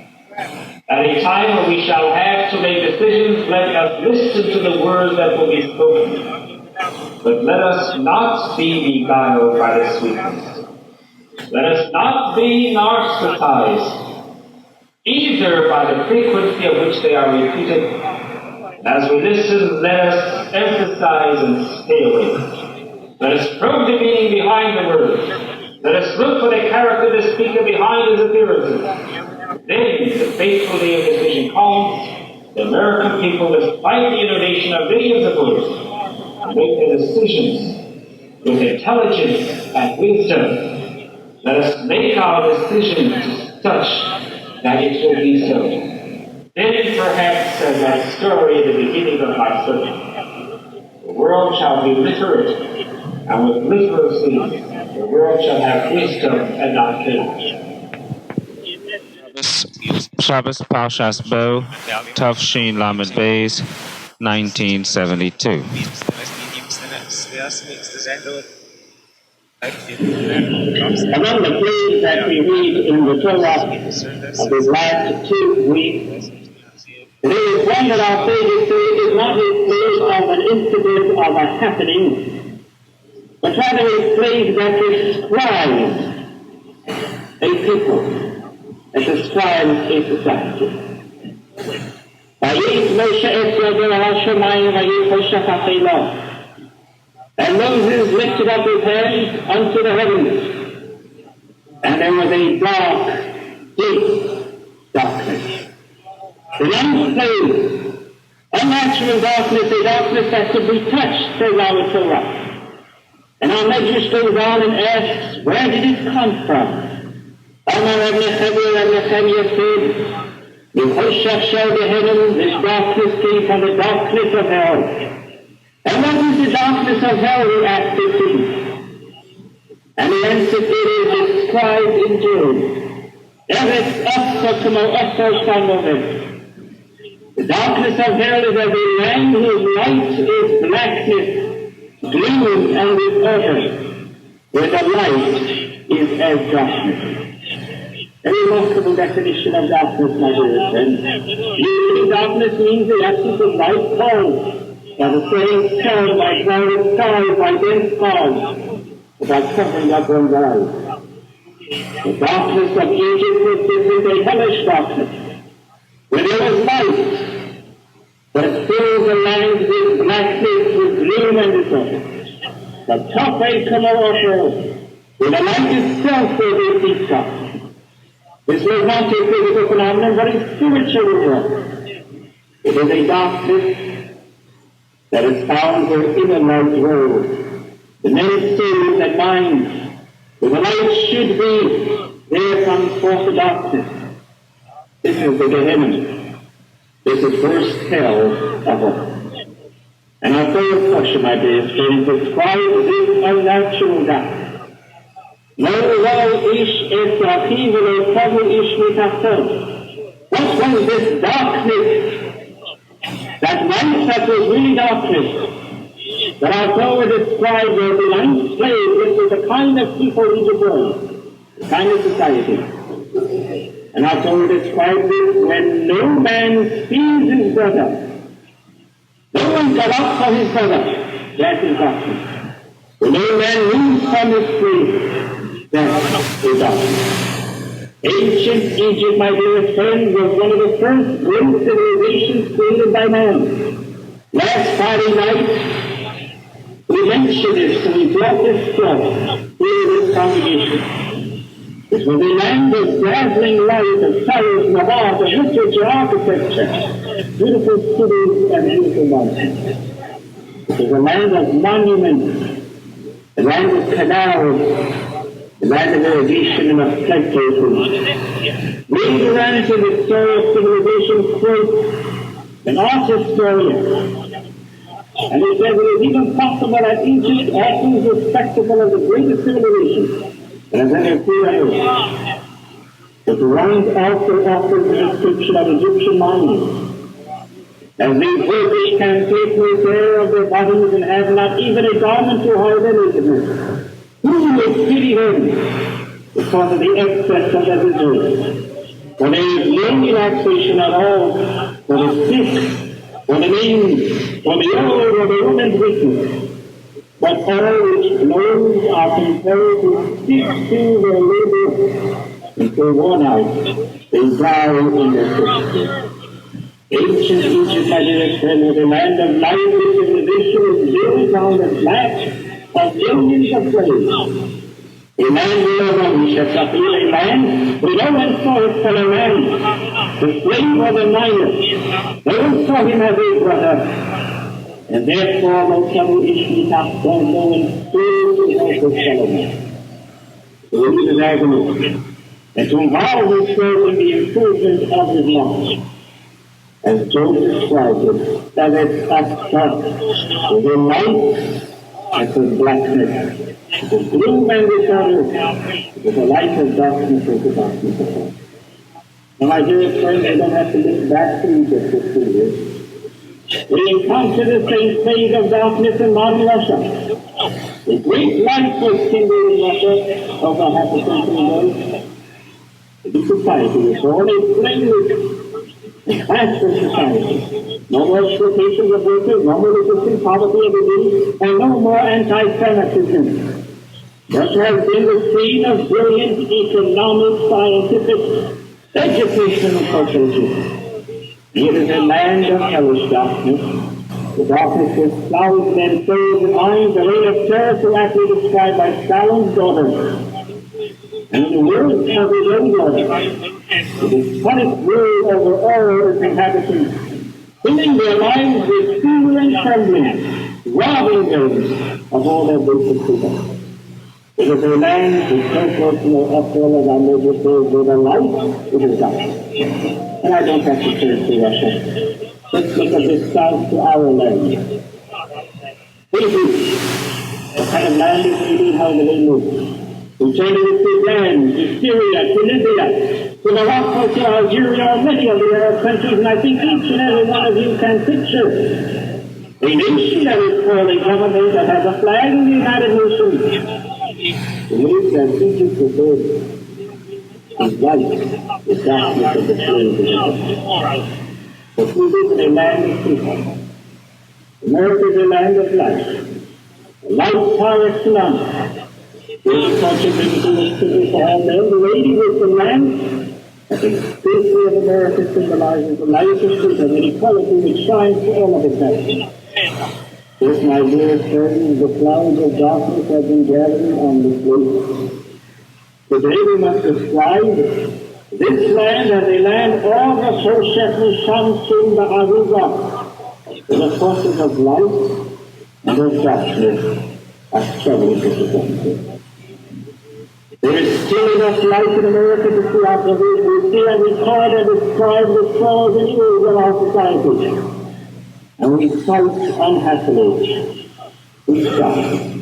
At a time when we shall have to make decisions, let us listen to the words that will be spoken. But let us not be beguiled by the sweetness. Let us not be narcissized, either by the frequency of which they are repeated. As we listen, let us emphasize and stay away. Let us probe the meaning behind the words. Let us look for the character of the speaker behind his appearances. Then the faithful day of decision comes. The American people, despite the innovation of millions of words, make their decisions with intelligence and wisdom. Let us make our decisions such that it will be so. Then perhaps, as I story at the beginning of my sermon, the world shall be literate, and with literacy the world shall have wisdom and not chaos. Shabbos Parshas Bo, Tavshin Lamed Beis, 1972. Among the plays that we read in the Torah of these last 2 weeks, there is one that our Savior says is not a play of an incident of a happening, but rather a play that describes a people, that describes a society. And Moses lifted up his hands unto the heavens, and there was a dark, deep darkness. The young slave, unnatural darkness, a darkness that could be touched, says our Torah. And our Medrash goes on and asks, where did it come from? This darkness came from the darkness of hell. And what is the darkness of hell, we asked it to be. And the answer it is described in Job. The darkness of hell is as a land whose light is blackness, gloom and disorder, where the light is as darkness. A remarkable definition of darkness, my dear friends. Usually darkness means the absence of light caused by the same sun, by clouded skies, by dense clouds, by covering up one's eyes. The darkness of Egypt was simply a hellish darkness, where there was light, but still the land with blackness, with gloom and disorder. The top way come over, where the light itself was a deep darkness. This was not a physical phenomenon, but a spiritual one. It is a darkness that is found where innermost world. The men's souls and minds, where the light should be, there comes forth the darkness. This is the Gehenna. This is first hell of all. And our third portion, my dear friends, describes this unnatural darkness. What was this darkness? That light that was really darkness, that our Torah described as the enslaved. This was the kind of people Egypt was, the kind of society. And our Torah described this when no man sees his brother. No one got up for his brother. That is darkness. When no man moves from his place, that is darkness. Ancient Egypt, my dear friends, was one of the first great civilizations created by man. Last Friday night, we mentioned this, so we brought this stuff here in this congregation. This was a land of dazzling light, of science, naval, of literature, architecture, beautiful cities and beautiful mountains. It was a land of monuments, a land of canals, the land of irrigation and of plenty of food. Read around into the story of civilization quotes an art historian. And he says it is even possible that Egypt offers the spectacle of the greatest civilization that has ever appeared. But the Quran also offers the description of Egyptian monuments. As these workers can take no care of their bodies and have not even a garment to hide their nakedness. Who will pity them because of the excess of their disease? For there is no relaxation at all for the sick, for the mean, for the old, or the woman's weakness. But all which blows are compelled to stick to their labor until worn out, they die in their sickness. Ancient Egypt, my dear friend, was a land of life, which civilization is built on the flat of millions of slaves. A man will alone shall suffer a land, but no one saw his fellow man. The slave was a minor. No one saw him as a brother. And therefore, no fellow Ishmael don't go and steal to help his fellow man. So it is agony. And to involve himself in the improvement of his life. As Job described it, that is as the light and the blackness, the gloom and disorder, with the light of darkness and the darkness of hell. And my dear friends, we don't have to look back to Egypt to see this. We encounter the same phase of darkness in modern Russia. The great light was kindled in Russia over half a century ago. The society is all a blameless class of society. No more exploitation of workers, no more resisting poverty and disease, and no more anti-Semitism. Russia has been the scene of brilliant economic, scientific, educational, and cultural achievement. It is a land of hellish darkness. The darkness which clouds and fills the minds, the reign of terror so aptly described by Stalin's daughter. And in the words of his own daughter, the despotic rule over all its inhabitants, filling their lives with fear and trembling, robbing them of all their basic freedom. It is a land which so close to the uphill as our neighbor says, with a light, it is dark. And I don't have to turn to Russia. Let's look at this south to our land. Haiti. What kind of land is Haiti? How do they move? We turn to Sudan, to Syria, to Libya, to Morocco, to Algeria, many of the Arab countries, and I think each and every one of you can picture a nation that is called a government that has a flag in the United Nations. Believe that Egypt is dead. Is light, the darkness of the slaves of Egypt. But we live in a land of freedom. America is a land of life. Life par excellence. This culture brings to this city for all men. The lady with the land, I think the history of America symbolizes the light of freedom and equality which shines for all of its members. Yes, my dear friends, the clouds of darkness have been gathering on this place. Today we must describe this land as a land all the Hershel Shamsin Ba'aruga, the forces of light and of darkness are struggling to defend. There is still enough light in America to see our belief. We see and record and describe the flaws and evils of our society. And we fight unhappily. We strive.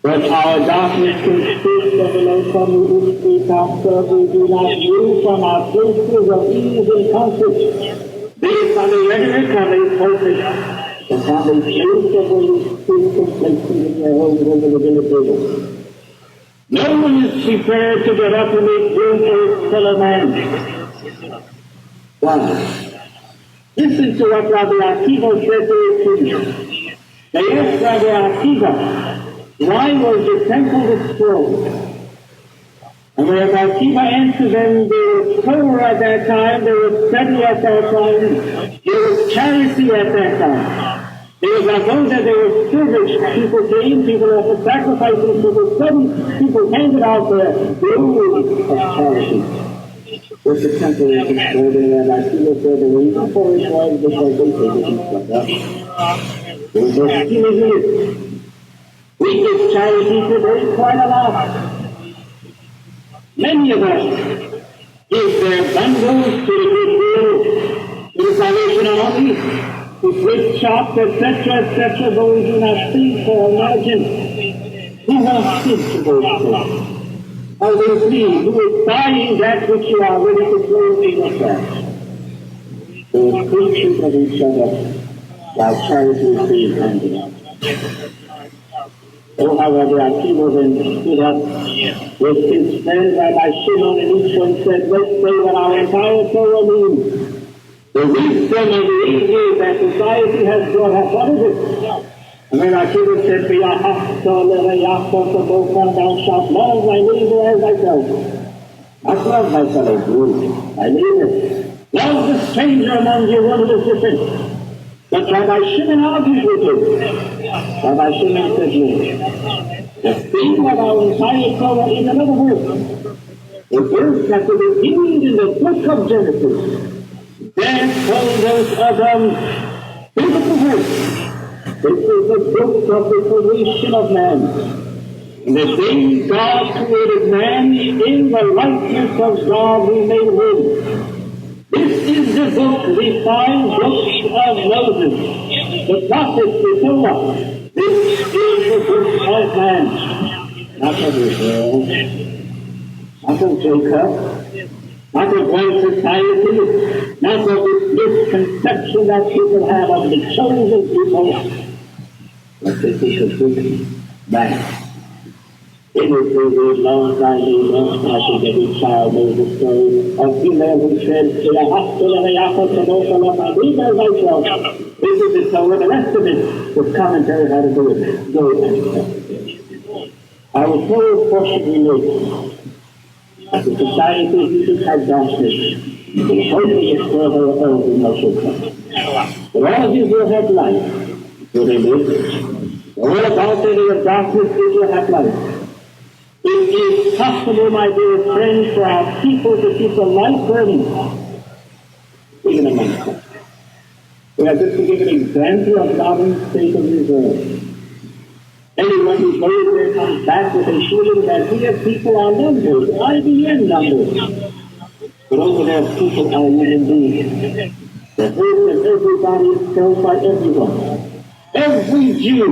But our darkness consists of an income we speak after we do not move from our places of ease and comfort, based on the rhetoric of a pulpit, upon the truth of the speak and places in their homes over the dinner table. No one is prepared to get up and make room for his fellow man. Why? Listen to what Rabbi Akiva said to his students. They asked Rabbi Akiva, why was the temple destroyed? And Rabbi Akiva answered them, there was Torah at that time, there was study at that time, there was charity at that time. There was like those that there was service, people came, people offered sacrifices, people studied, people handed out the food of charity. With the temple was destroyed, and Rabbi Akiva said the reason for it was because they didn't stop up. There was no skin. We give charity today quite a lot. Many of us give their bundles to the goodwill, to the Salvation Army, to great shops, etc., but we do not think or imagine who wants this to go to. How they see who is buying that which you are ready to throw in yourself. They are creatures of each other, while charity is being handed out. Oh, how Rabbi Akiva then stood up with his friend Rabbi Shimon, and each one said, let's say what our entire Torah means. The wisdom of the ages that society has brought us. What is it? And when Akiva said, thou shalt love thy neighbor as thyself. Not love thy fellow Jew, thy neighbor. Love the stranger among you, one who is different. But Rabbi Shimon argued with him. Rabbi Shimon said, the theme of our entire Torah is another verse. A verse that was beginning in the book of Genesis. There told us Adam, beautiful verse. This is the book of the creation of man. In the day God created man, in the likeness of God we made him. This is the book, the five books of Moses, the prophets, the Torah. This is the book of man, not of Israel, not of Jacob, not of one society, not of this misconception that people have of the chosen people, but that they should look back. In the those long time ago, I think every child knows the story of Hillel who said, this is the story, the rest of it was commentary how to do it. Go and I was told fortunately later that the society should have darkness. The holy is for her own emotion. But all of you will have light. Will they live? All about any of darkness, you will have light. It is possible, my dear friends, for our people to keep the light burning, even amongst us. We have just to give an example of modern state of reserve. Anyone who goes there comes back with a feeling that here people are numbers, IBM numbers. But over there people are human beings. The hope that everybody is felt by everyone. Every Jew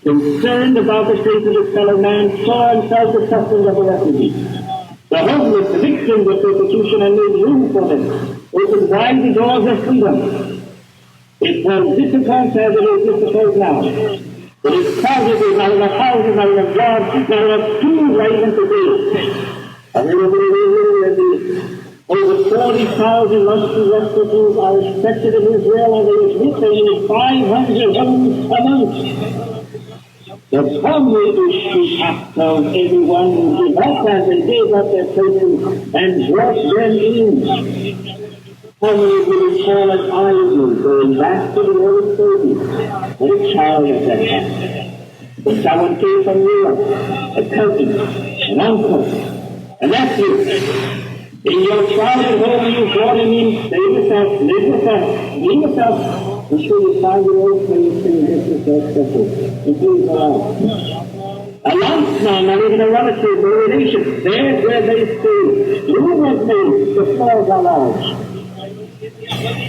concerned about the fate of his fellow man, saw and felt the suffering of the refugees. The homeless, the victims of persecution, and made room for them. Opened wide the doors of freedom. It was difficult as it is difficult now. It is positive, not enough houses, not enough jobs, not enough food right even today. Over 40,000 refugees are expected in Israel, and there is written 500 homes a month. The family issue of everyone who gave up as they gave up their places and brought them in. How many will call it idle, going back to the old baby? What a child at that time. But someone came from Europe, a cousin, an uncle, a nephew. In your childhood home, you brought him in, stay with us, live with us, be with us. I'm sure you find your own place to get yourself settled. And please allow. A landsman, not even a relative, a relation, there's where they stay. The room was made, the floors are large.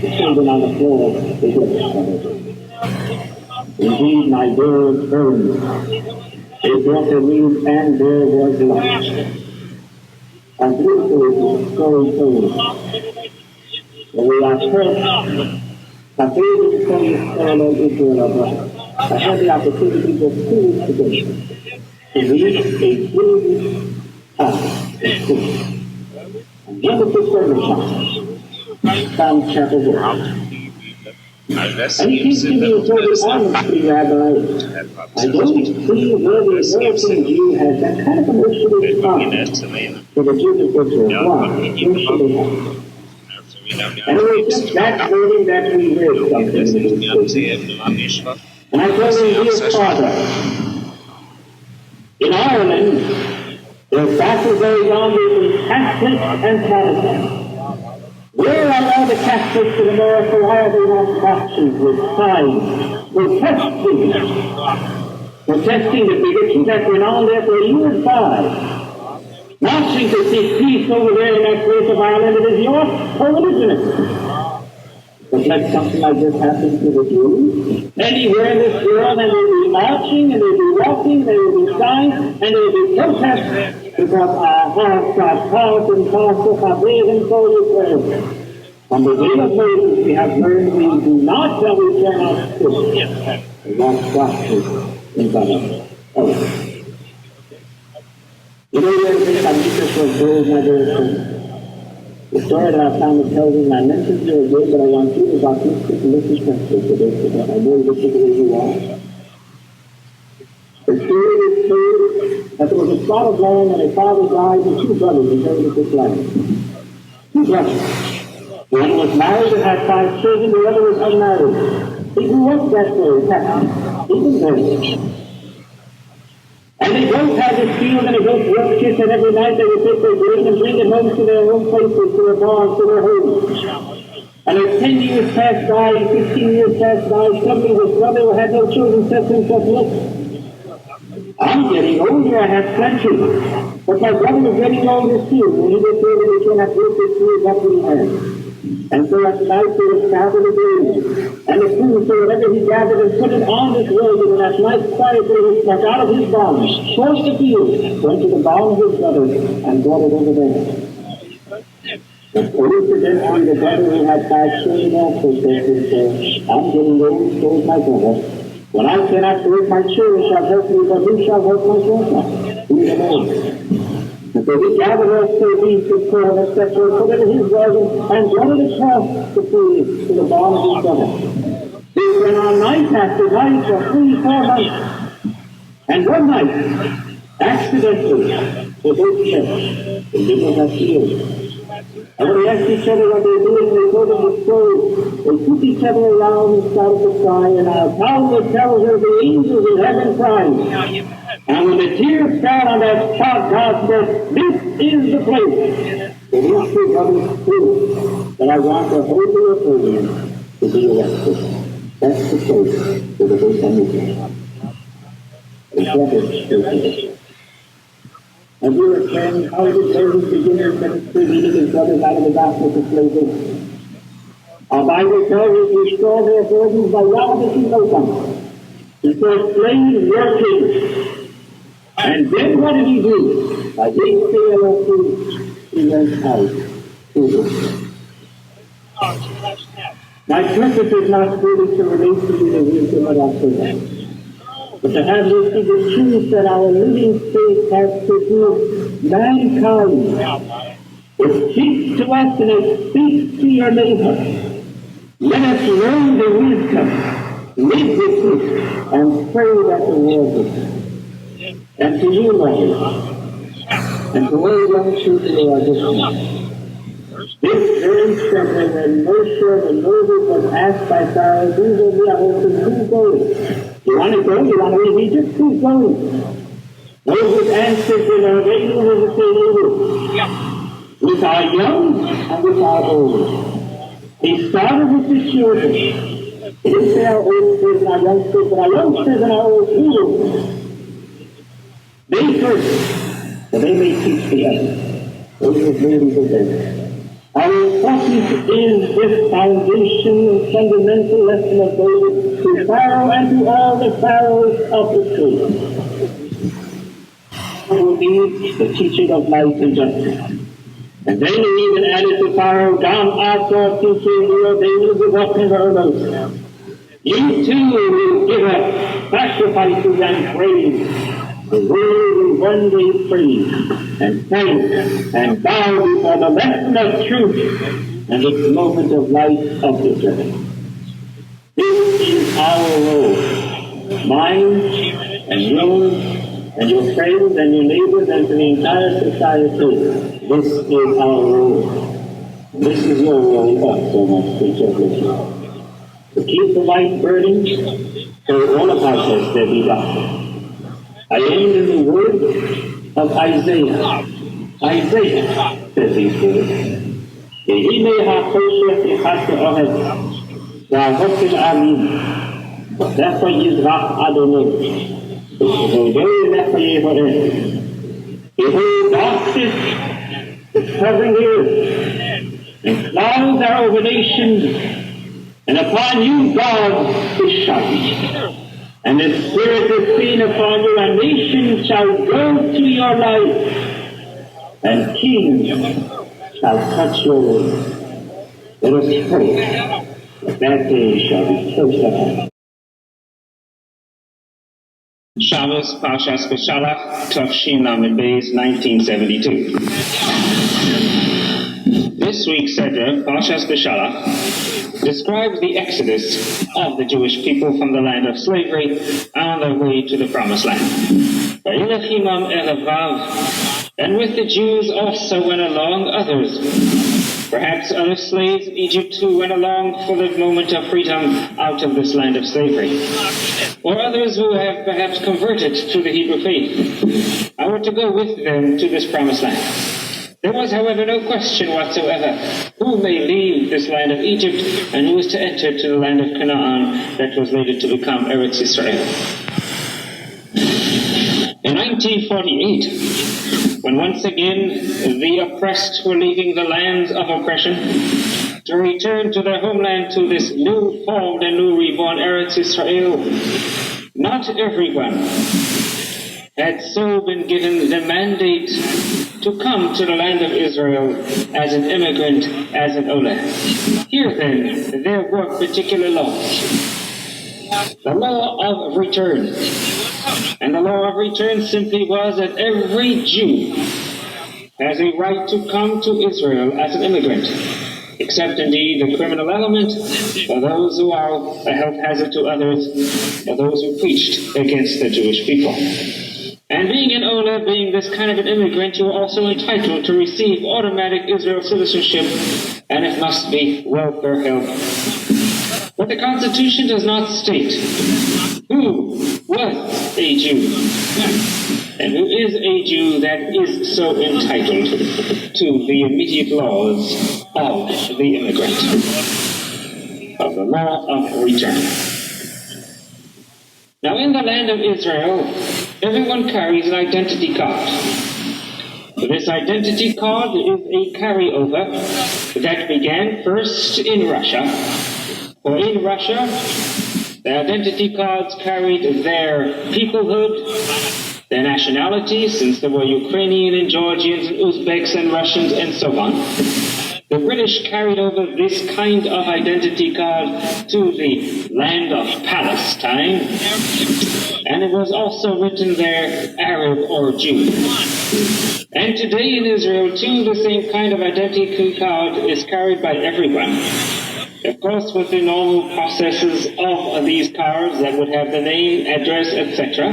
The children on the floor, they get covered. Indeed, my dear friends, they brought a meal and there was light. And this is going forward. We are first. I believe it's from parallel Israel. I had the opportunity just 2 weeks ago to read a good passage in school. And Genesis 37, Psalm chapter 1. And he keeps giving me very honestly, Rabbi, I don't see where the American Jew has that kind of emotional response to the Jewish Israel. Why? Usually happens. And it was just that morning that we read something in this book. And I told him, dear Father, in Ireland, there's battle going on between Catholics and Protestants. Where are all the Catholics in America? Why are they not marching with signs, protesting the bigotry that went on there for years by? Marching to see peace over there in that place of Ireland, it is your co-religion. But let something like this happen to the Jews, anywhere in this world, and they will be marching, and they will be walking, there will be signs, and there will be protests, because our hearts are taught and taught of and so you pray. From the way of Moses we have learned we do not tell we cannot sin. The God's gospel in front of us. Oh. You know, there is a Jesus was told, my dear friend. The story that I found tells me, I mentioned you again, but I want you to about this quick listen carefully to this, because I know this is where you are. The story is told that there was a plot of land and a father died and 2 brothers inherited this land. 2 brothers. One was married and had 5 children, the other was unmarried. He grew up that way, happy. He was married. And they both had this field and they both worked it, and every night they would take their grain and bring it home to their own places, to their barns, to their homes. And as 10 years passed by, 15 years passed by, suddenly his brother who had no children said to himself, look, I'm getting older, I have plenty. But my brother is getting older too. When he gets older, he cannot work his food up what he has. And so at night they would gather the grain. And the food, so whatever he gathered and put it on this road, and that nice quiet day he snuck out of his barn, crossed the field, went to the barn of his brother, and brought it over there. But coincidentally, the brother who had passed shame also said himself, I'm getting old, so is my brother. When I cannot serve my children shall help me, but who shall help myself now? Who alone? And so we gathered us to these to prayer, etc., put it in his wagon, and wanted to cross the sea to the barn of his brother. This went on night after night for 3-4 months. And one night, accidentally, they both slept. They did not have shields. And when they asked each other what they were doing, they told them the story. They took each other around and started to cry, and our Talmud tells her the angels in heaven cried. And when the tears fell on that spot, God said, this is the place. So these two brothers prove that I want the Holy of Holies to be arrested. That's the place where the Holy Commission. And we were saying how the Holy beginners ministry leading his brothers out of the darkness of slavery. Our Bible tells us we restore their burdens by ravishing no one. He said slaves were kings. And then what did he do? By his sale of food, he went out to them. My purpose is not really to relate to you the wisdom of our Savior, but to have you see the truth that our living faith has produced mankind. It speaks to us and it speaks to your neighbor. Let us learn the wisdom, live with it, and pray that the world will. And to you, Lord, and to all young children who are listening, this very simple when Moshe the Moses was asked by Pharaoh, who's going? You want to go? You want to leave Egypt? Who's going? Moses answered, you know, they knew who to say they were. With our young and with our old. He started with the children. He didn't say our oldsters and our youngsters, but our youngsters and our old children. They first, so they may teach the others. Those are really the best. How important is this foundation and fundamental lesson of David to Pharaoh and to all the pharaohs of the truth. It will be the teaching of life and justice. And then he even added to Pharaoh, down after teaching you, they will be walking around. You too will give up sacrifices and praise. The world will one day praise and thank and bow before the lesson of truth and the moment of light of the church. This is our role, mine and yours and your friends and your neighbors and to the entire society. This is our role. This is your role also, my spiritual blessing. To keep the light burning, so all of us has there be done. I am in the word of Isaiah. Isaiah says these words. Ehine ha-kosher tichase ohed, v'ahokel amin, v'lefa yizrach Adonai, v'vodei lefa yehored. Behold, darkness is covering the earth, and clouds are over nations, and upon you God is shining. And the Spirit is seen upon you, and nations shall go to your light, and kings shall touch your ways. Let us pray that day shall be close at hand. Shabbos, Parshas Beshalach, Tafshin Lamed Beis, 1972. This week's Seder, Parshas Beshalach, describes the exodus of the Jewish people from the land of slavery on their way to the Promised Land. And with the Jews also went along others, perhaps other slaves in Egypt who went along for the moment of freedom out of this land of slavery, or others who have perhaps converted to the Hebrew faith, and were to go with them to this Promised Land. There was, however, no question whatsoever who may leave this land of Egypt and who is to enter to the land of Canaan that was later to become Eretz Israel. In 1948, when once again the oppressed were leaving the lands of oppression to return to their homeland, to this new formed and new reborn Eretz Israel, not everyone had so been given the mandate to come to the land of Israel as an immigrant, as an Ola. Here then, there were particular laws. The law of return. And the law of return simply was that every Jew has a right to come to Israel as an immigrant, except indeed the criminal element, or those who are a health hazard to others, or those who preached against the Jewish people. And being an Ola, being this kind of an immigrant, you are also entitled to receive automatic Israel citizenship, and it must be welfare help. But the Constitution does not state who was a Jew, and who is a Jew that is so entitled to the immediate laws of the immigrant, of the law of return. Now, in the land of Israel, everyone carries an identity card. This identity card is a carryover that began first in Russia. For in Russia, the identity cards carried their peoplehood, their nationality, since there were Ukrainian and Georgians and Uzbeks and Russians and so on. The British carried over this kind of identity card to the land of Palestine, and it was also written there Arab or Jew. And today in Israel, too, the same kind of identity card is carried by everyone. Of course, with the normal processes of these cards that would have the name, address, etc.,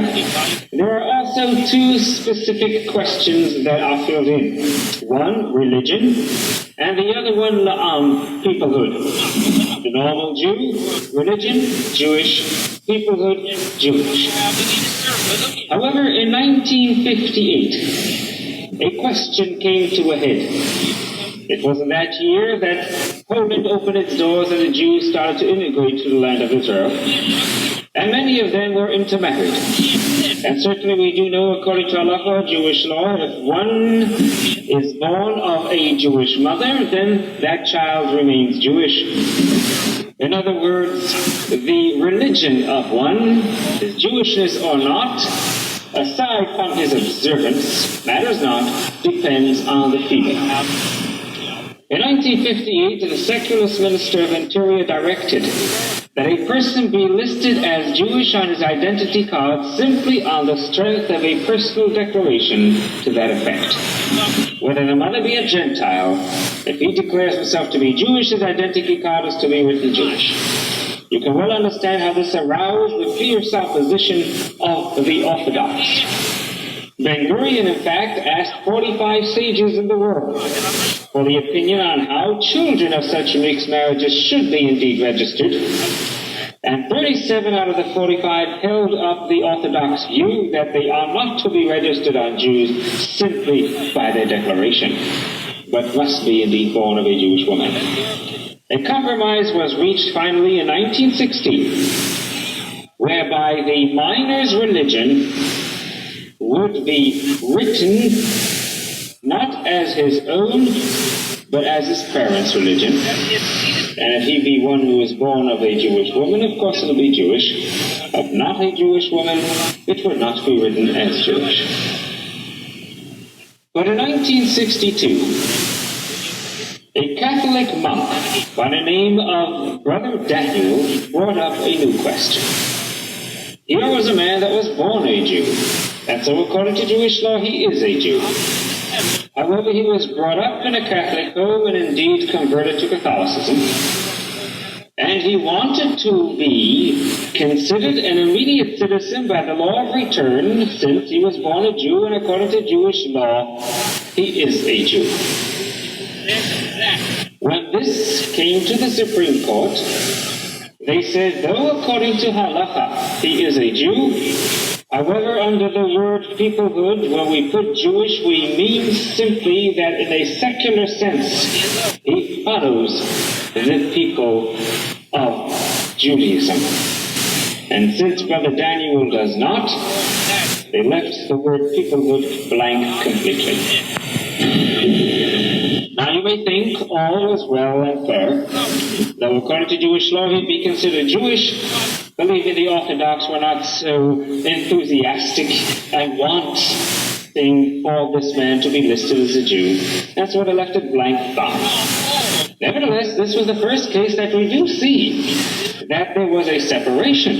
there are also two specific questions that are filled in. One, religion, and the other one, peoplehood. The normal Jew, religion, Jewish, peoplehood, Jewish. However, in 1958, a question came to a head. It was in that year that Poland opened its doors and the Jews started to immigrate to the land of Israel. And many of them were intermarried. And certainly we do know, according to halacha, Jewish law, if one is born of a Jewish mother, then that child remains Jewish. In other words, the religion of one, his Jewishness or not, aside from his observance, matters not, depends on the female. In 1958, the secularist minister of Interior directed that a person be listed as Jewish on his identity card simply on the strength of a personal declaration to that effect. Whether the mother be a Gentile, if he declares himself to be Jewish, his identity card is to be written Jewish. You can well understand how this aroused the fierce opposition of the Orthodox. Ben-Gurion, in fact, asked 45 sages in the world for the opinion on how children of such mixed marriages should be indeed registered. And 37 out of the 45 held up the Orthodox view that they are not to be registered on Jews simply by their declaration, but must be indeed born of a Jewish woman. A compromise was reached finally in 1960, whereby the minor's religion would be written not as his own, but as his parents' religion. And if he be one who is born of a Jewish woman, of course it will be Jewish. If not a Jewish woman, it would not be written as Jewish. But in 1962, a Catholic monk by the name of Brother Daniel brought up a new question. Here was a man that was born a Jew, and so according to Jewish law, he is a Jew. However, he was brought up in a Catholic home and indeed converted to Catholicism. And he wanted to be considered an immediate citizen by the law of return, since he was born a Jew, and according to Jewish law, he is a Jew. When this came to the Supreme Court, they said, though according to halacha he is a Jew, however, under the word peoplehood, when we put Jewish, we mean simply that in a secular sense, he follows the people of Judaism. And since Brother Daniel does not, they left the word peoplehood blank completely. Now you may think all is well and fair, though according to Jewish law he'd be considered Jewish. Believe me, the Orthodox were not so enthusiastic and want thing for this man to be listed as a Jew, and so they left it blank thought. Nevertheless, this was the first case that we do see that there was a separation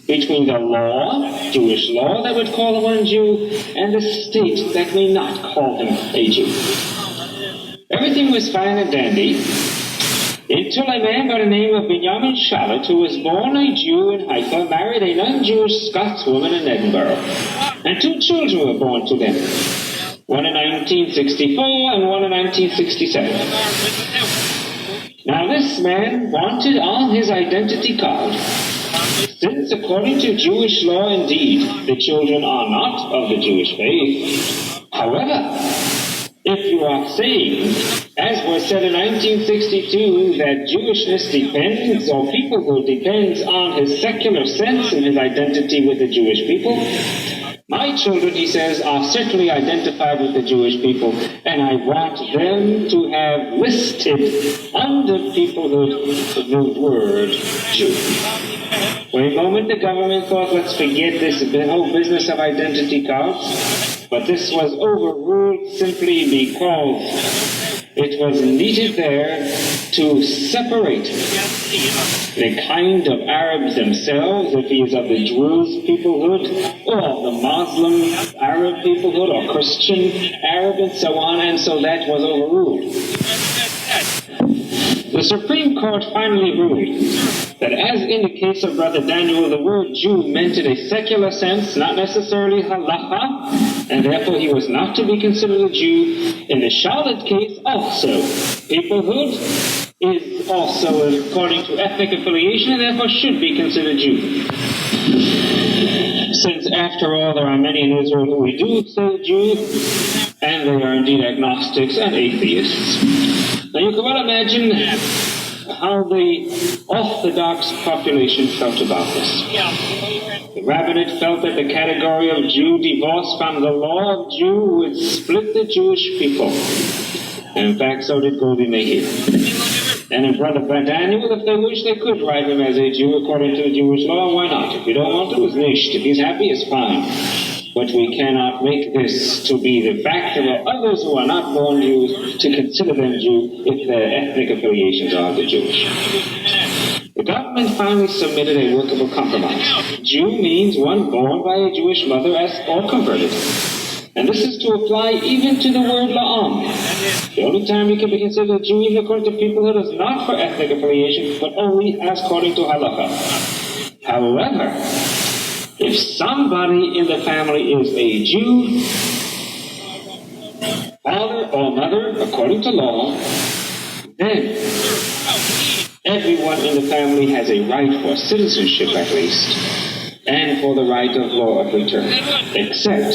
between the law, Jewish law, that would call one Jew, and the state that may not call him a Jew. Everything was fine and dandy until a man by the name of Benjamin Shalit, who was born a Jew in Haifa, married a non-Jewish Scotswoman in Edinburgh, and 2 children were born to them, one in 1964 and one in 1967. Now this man wanted on his identity card, since according to Jewish law indeed, the children are not of the Jewish faith. However, if you are saying, as was said in 1962, that Jewishness depends, or peoplehood depends on his secular sense and his identity with the Jewish people, my children, he says, are certainly identified with the Jewish people, and I want them to have listed under peoplehood the word Jew. For a moment, the government thought, let's forget this whole business of identity cards, but this was overruled simply because it was needed there to separate the kind of Arabs themselves, if he is of the Druze peoplehood, or the Muslim Arab peoplehood, or Christian Arab, and so on, and so that was overruled. The Supreme Court finally ruled that, as in the case of Brother Daniel, the word Jew meant in a secular sense, not necessarily halacha, and therefore he was not to be considered a Jew. In the Charlotte case also, peoplehood is also according to ethnic affiliation, and therefore should be considered Jew. Since, after all, there are many in Israel who we do say Jew, and they are indeed agnostics and atheists. Now you can well imagine how the Orthodox population felt about this. The rabbinate felt that the category of Jew divorced from the law of Jew would split the Jewish people. And in fact, so did Goldie Meir. And in Brother Daniel, if they wish, they could write him as a Jew according to the Jewish law. Why not? If you don't want to, it's nicht. If he's happy, it's fine. But we cannot make this to be the fact that others who are not born Jews to consider them Jew if their ethnic affiliations are the Jewish. The government finally submitted a workable compromise. Jew means one born by a Jewish mother or converted. And this is to apply even to the word la'am. The only time you can be considered a Jew, even according to peoplehood, is not for ethnic affiliation, but only as according to halakha. However, if somebody in the family is a Jew, father or mother, according to law, then everyone in the family has a right for citizenship at least, and for the right of law of return, except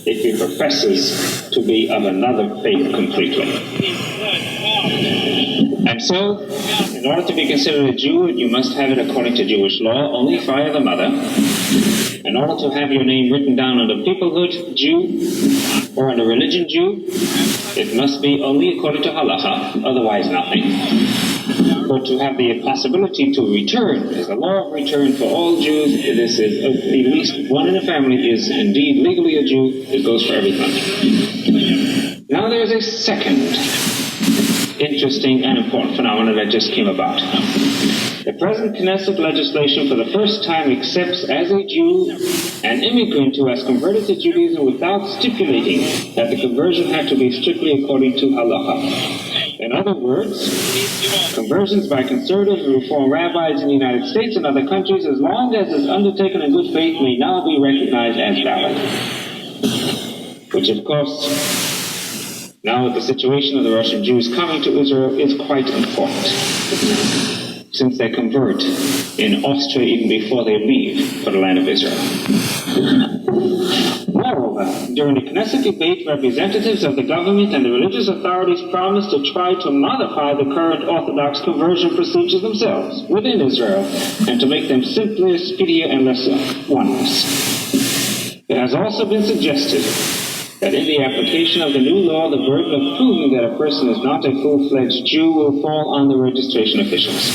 if he professes to be of another faith completely. And so, in order to be considered a Jew, you must have it according to Jewish law, only via the mother. In order to have your name written down under peoplehood Jew, or under religion Jew, it must be only according to halacha, otherwise nothing. But to have the possibility to return, there's a law of return for all Jews. This is at least one in the family is indeed legally a Jew. It goes for everyone. Now there's a second interesting and important phenomenon that just came about. The present Knesset legislation for the first time accepts as a Jew an immigrant who has converted to Judaism without stipulating that the conversion had to be strictly according to halacha. In other words, conversions by conservative and reform rabbis in the United States and other countries, as long as it's undertaken in good faith, may now be recognized as valid. Which, of course, now with the situation of the Russian Jews coming to Israel, is quite important, since they convert in Austria even before they leave for the land of Israel. Moreover, during the Knesset debate, representatives of the government and the religious authorities promised to try to modify the current Orthodox conversion procedures themselves within Israel and to make them simpler, speedier, and less onerous. It has also been suggested that in the application of the new law, the burden of proving that a person is not a full-fledged Jew will fall on the registration officials.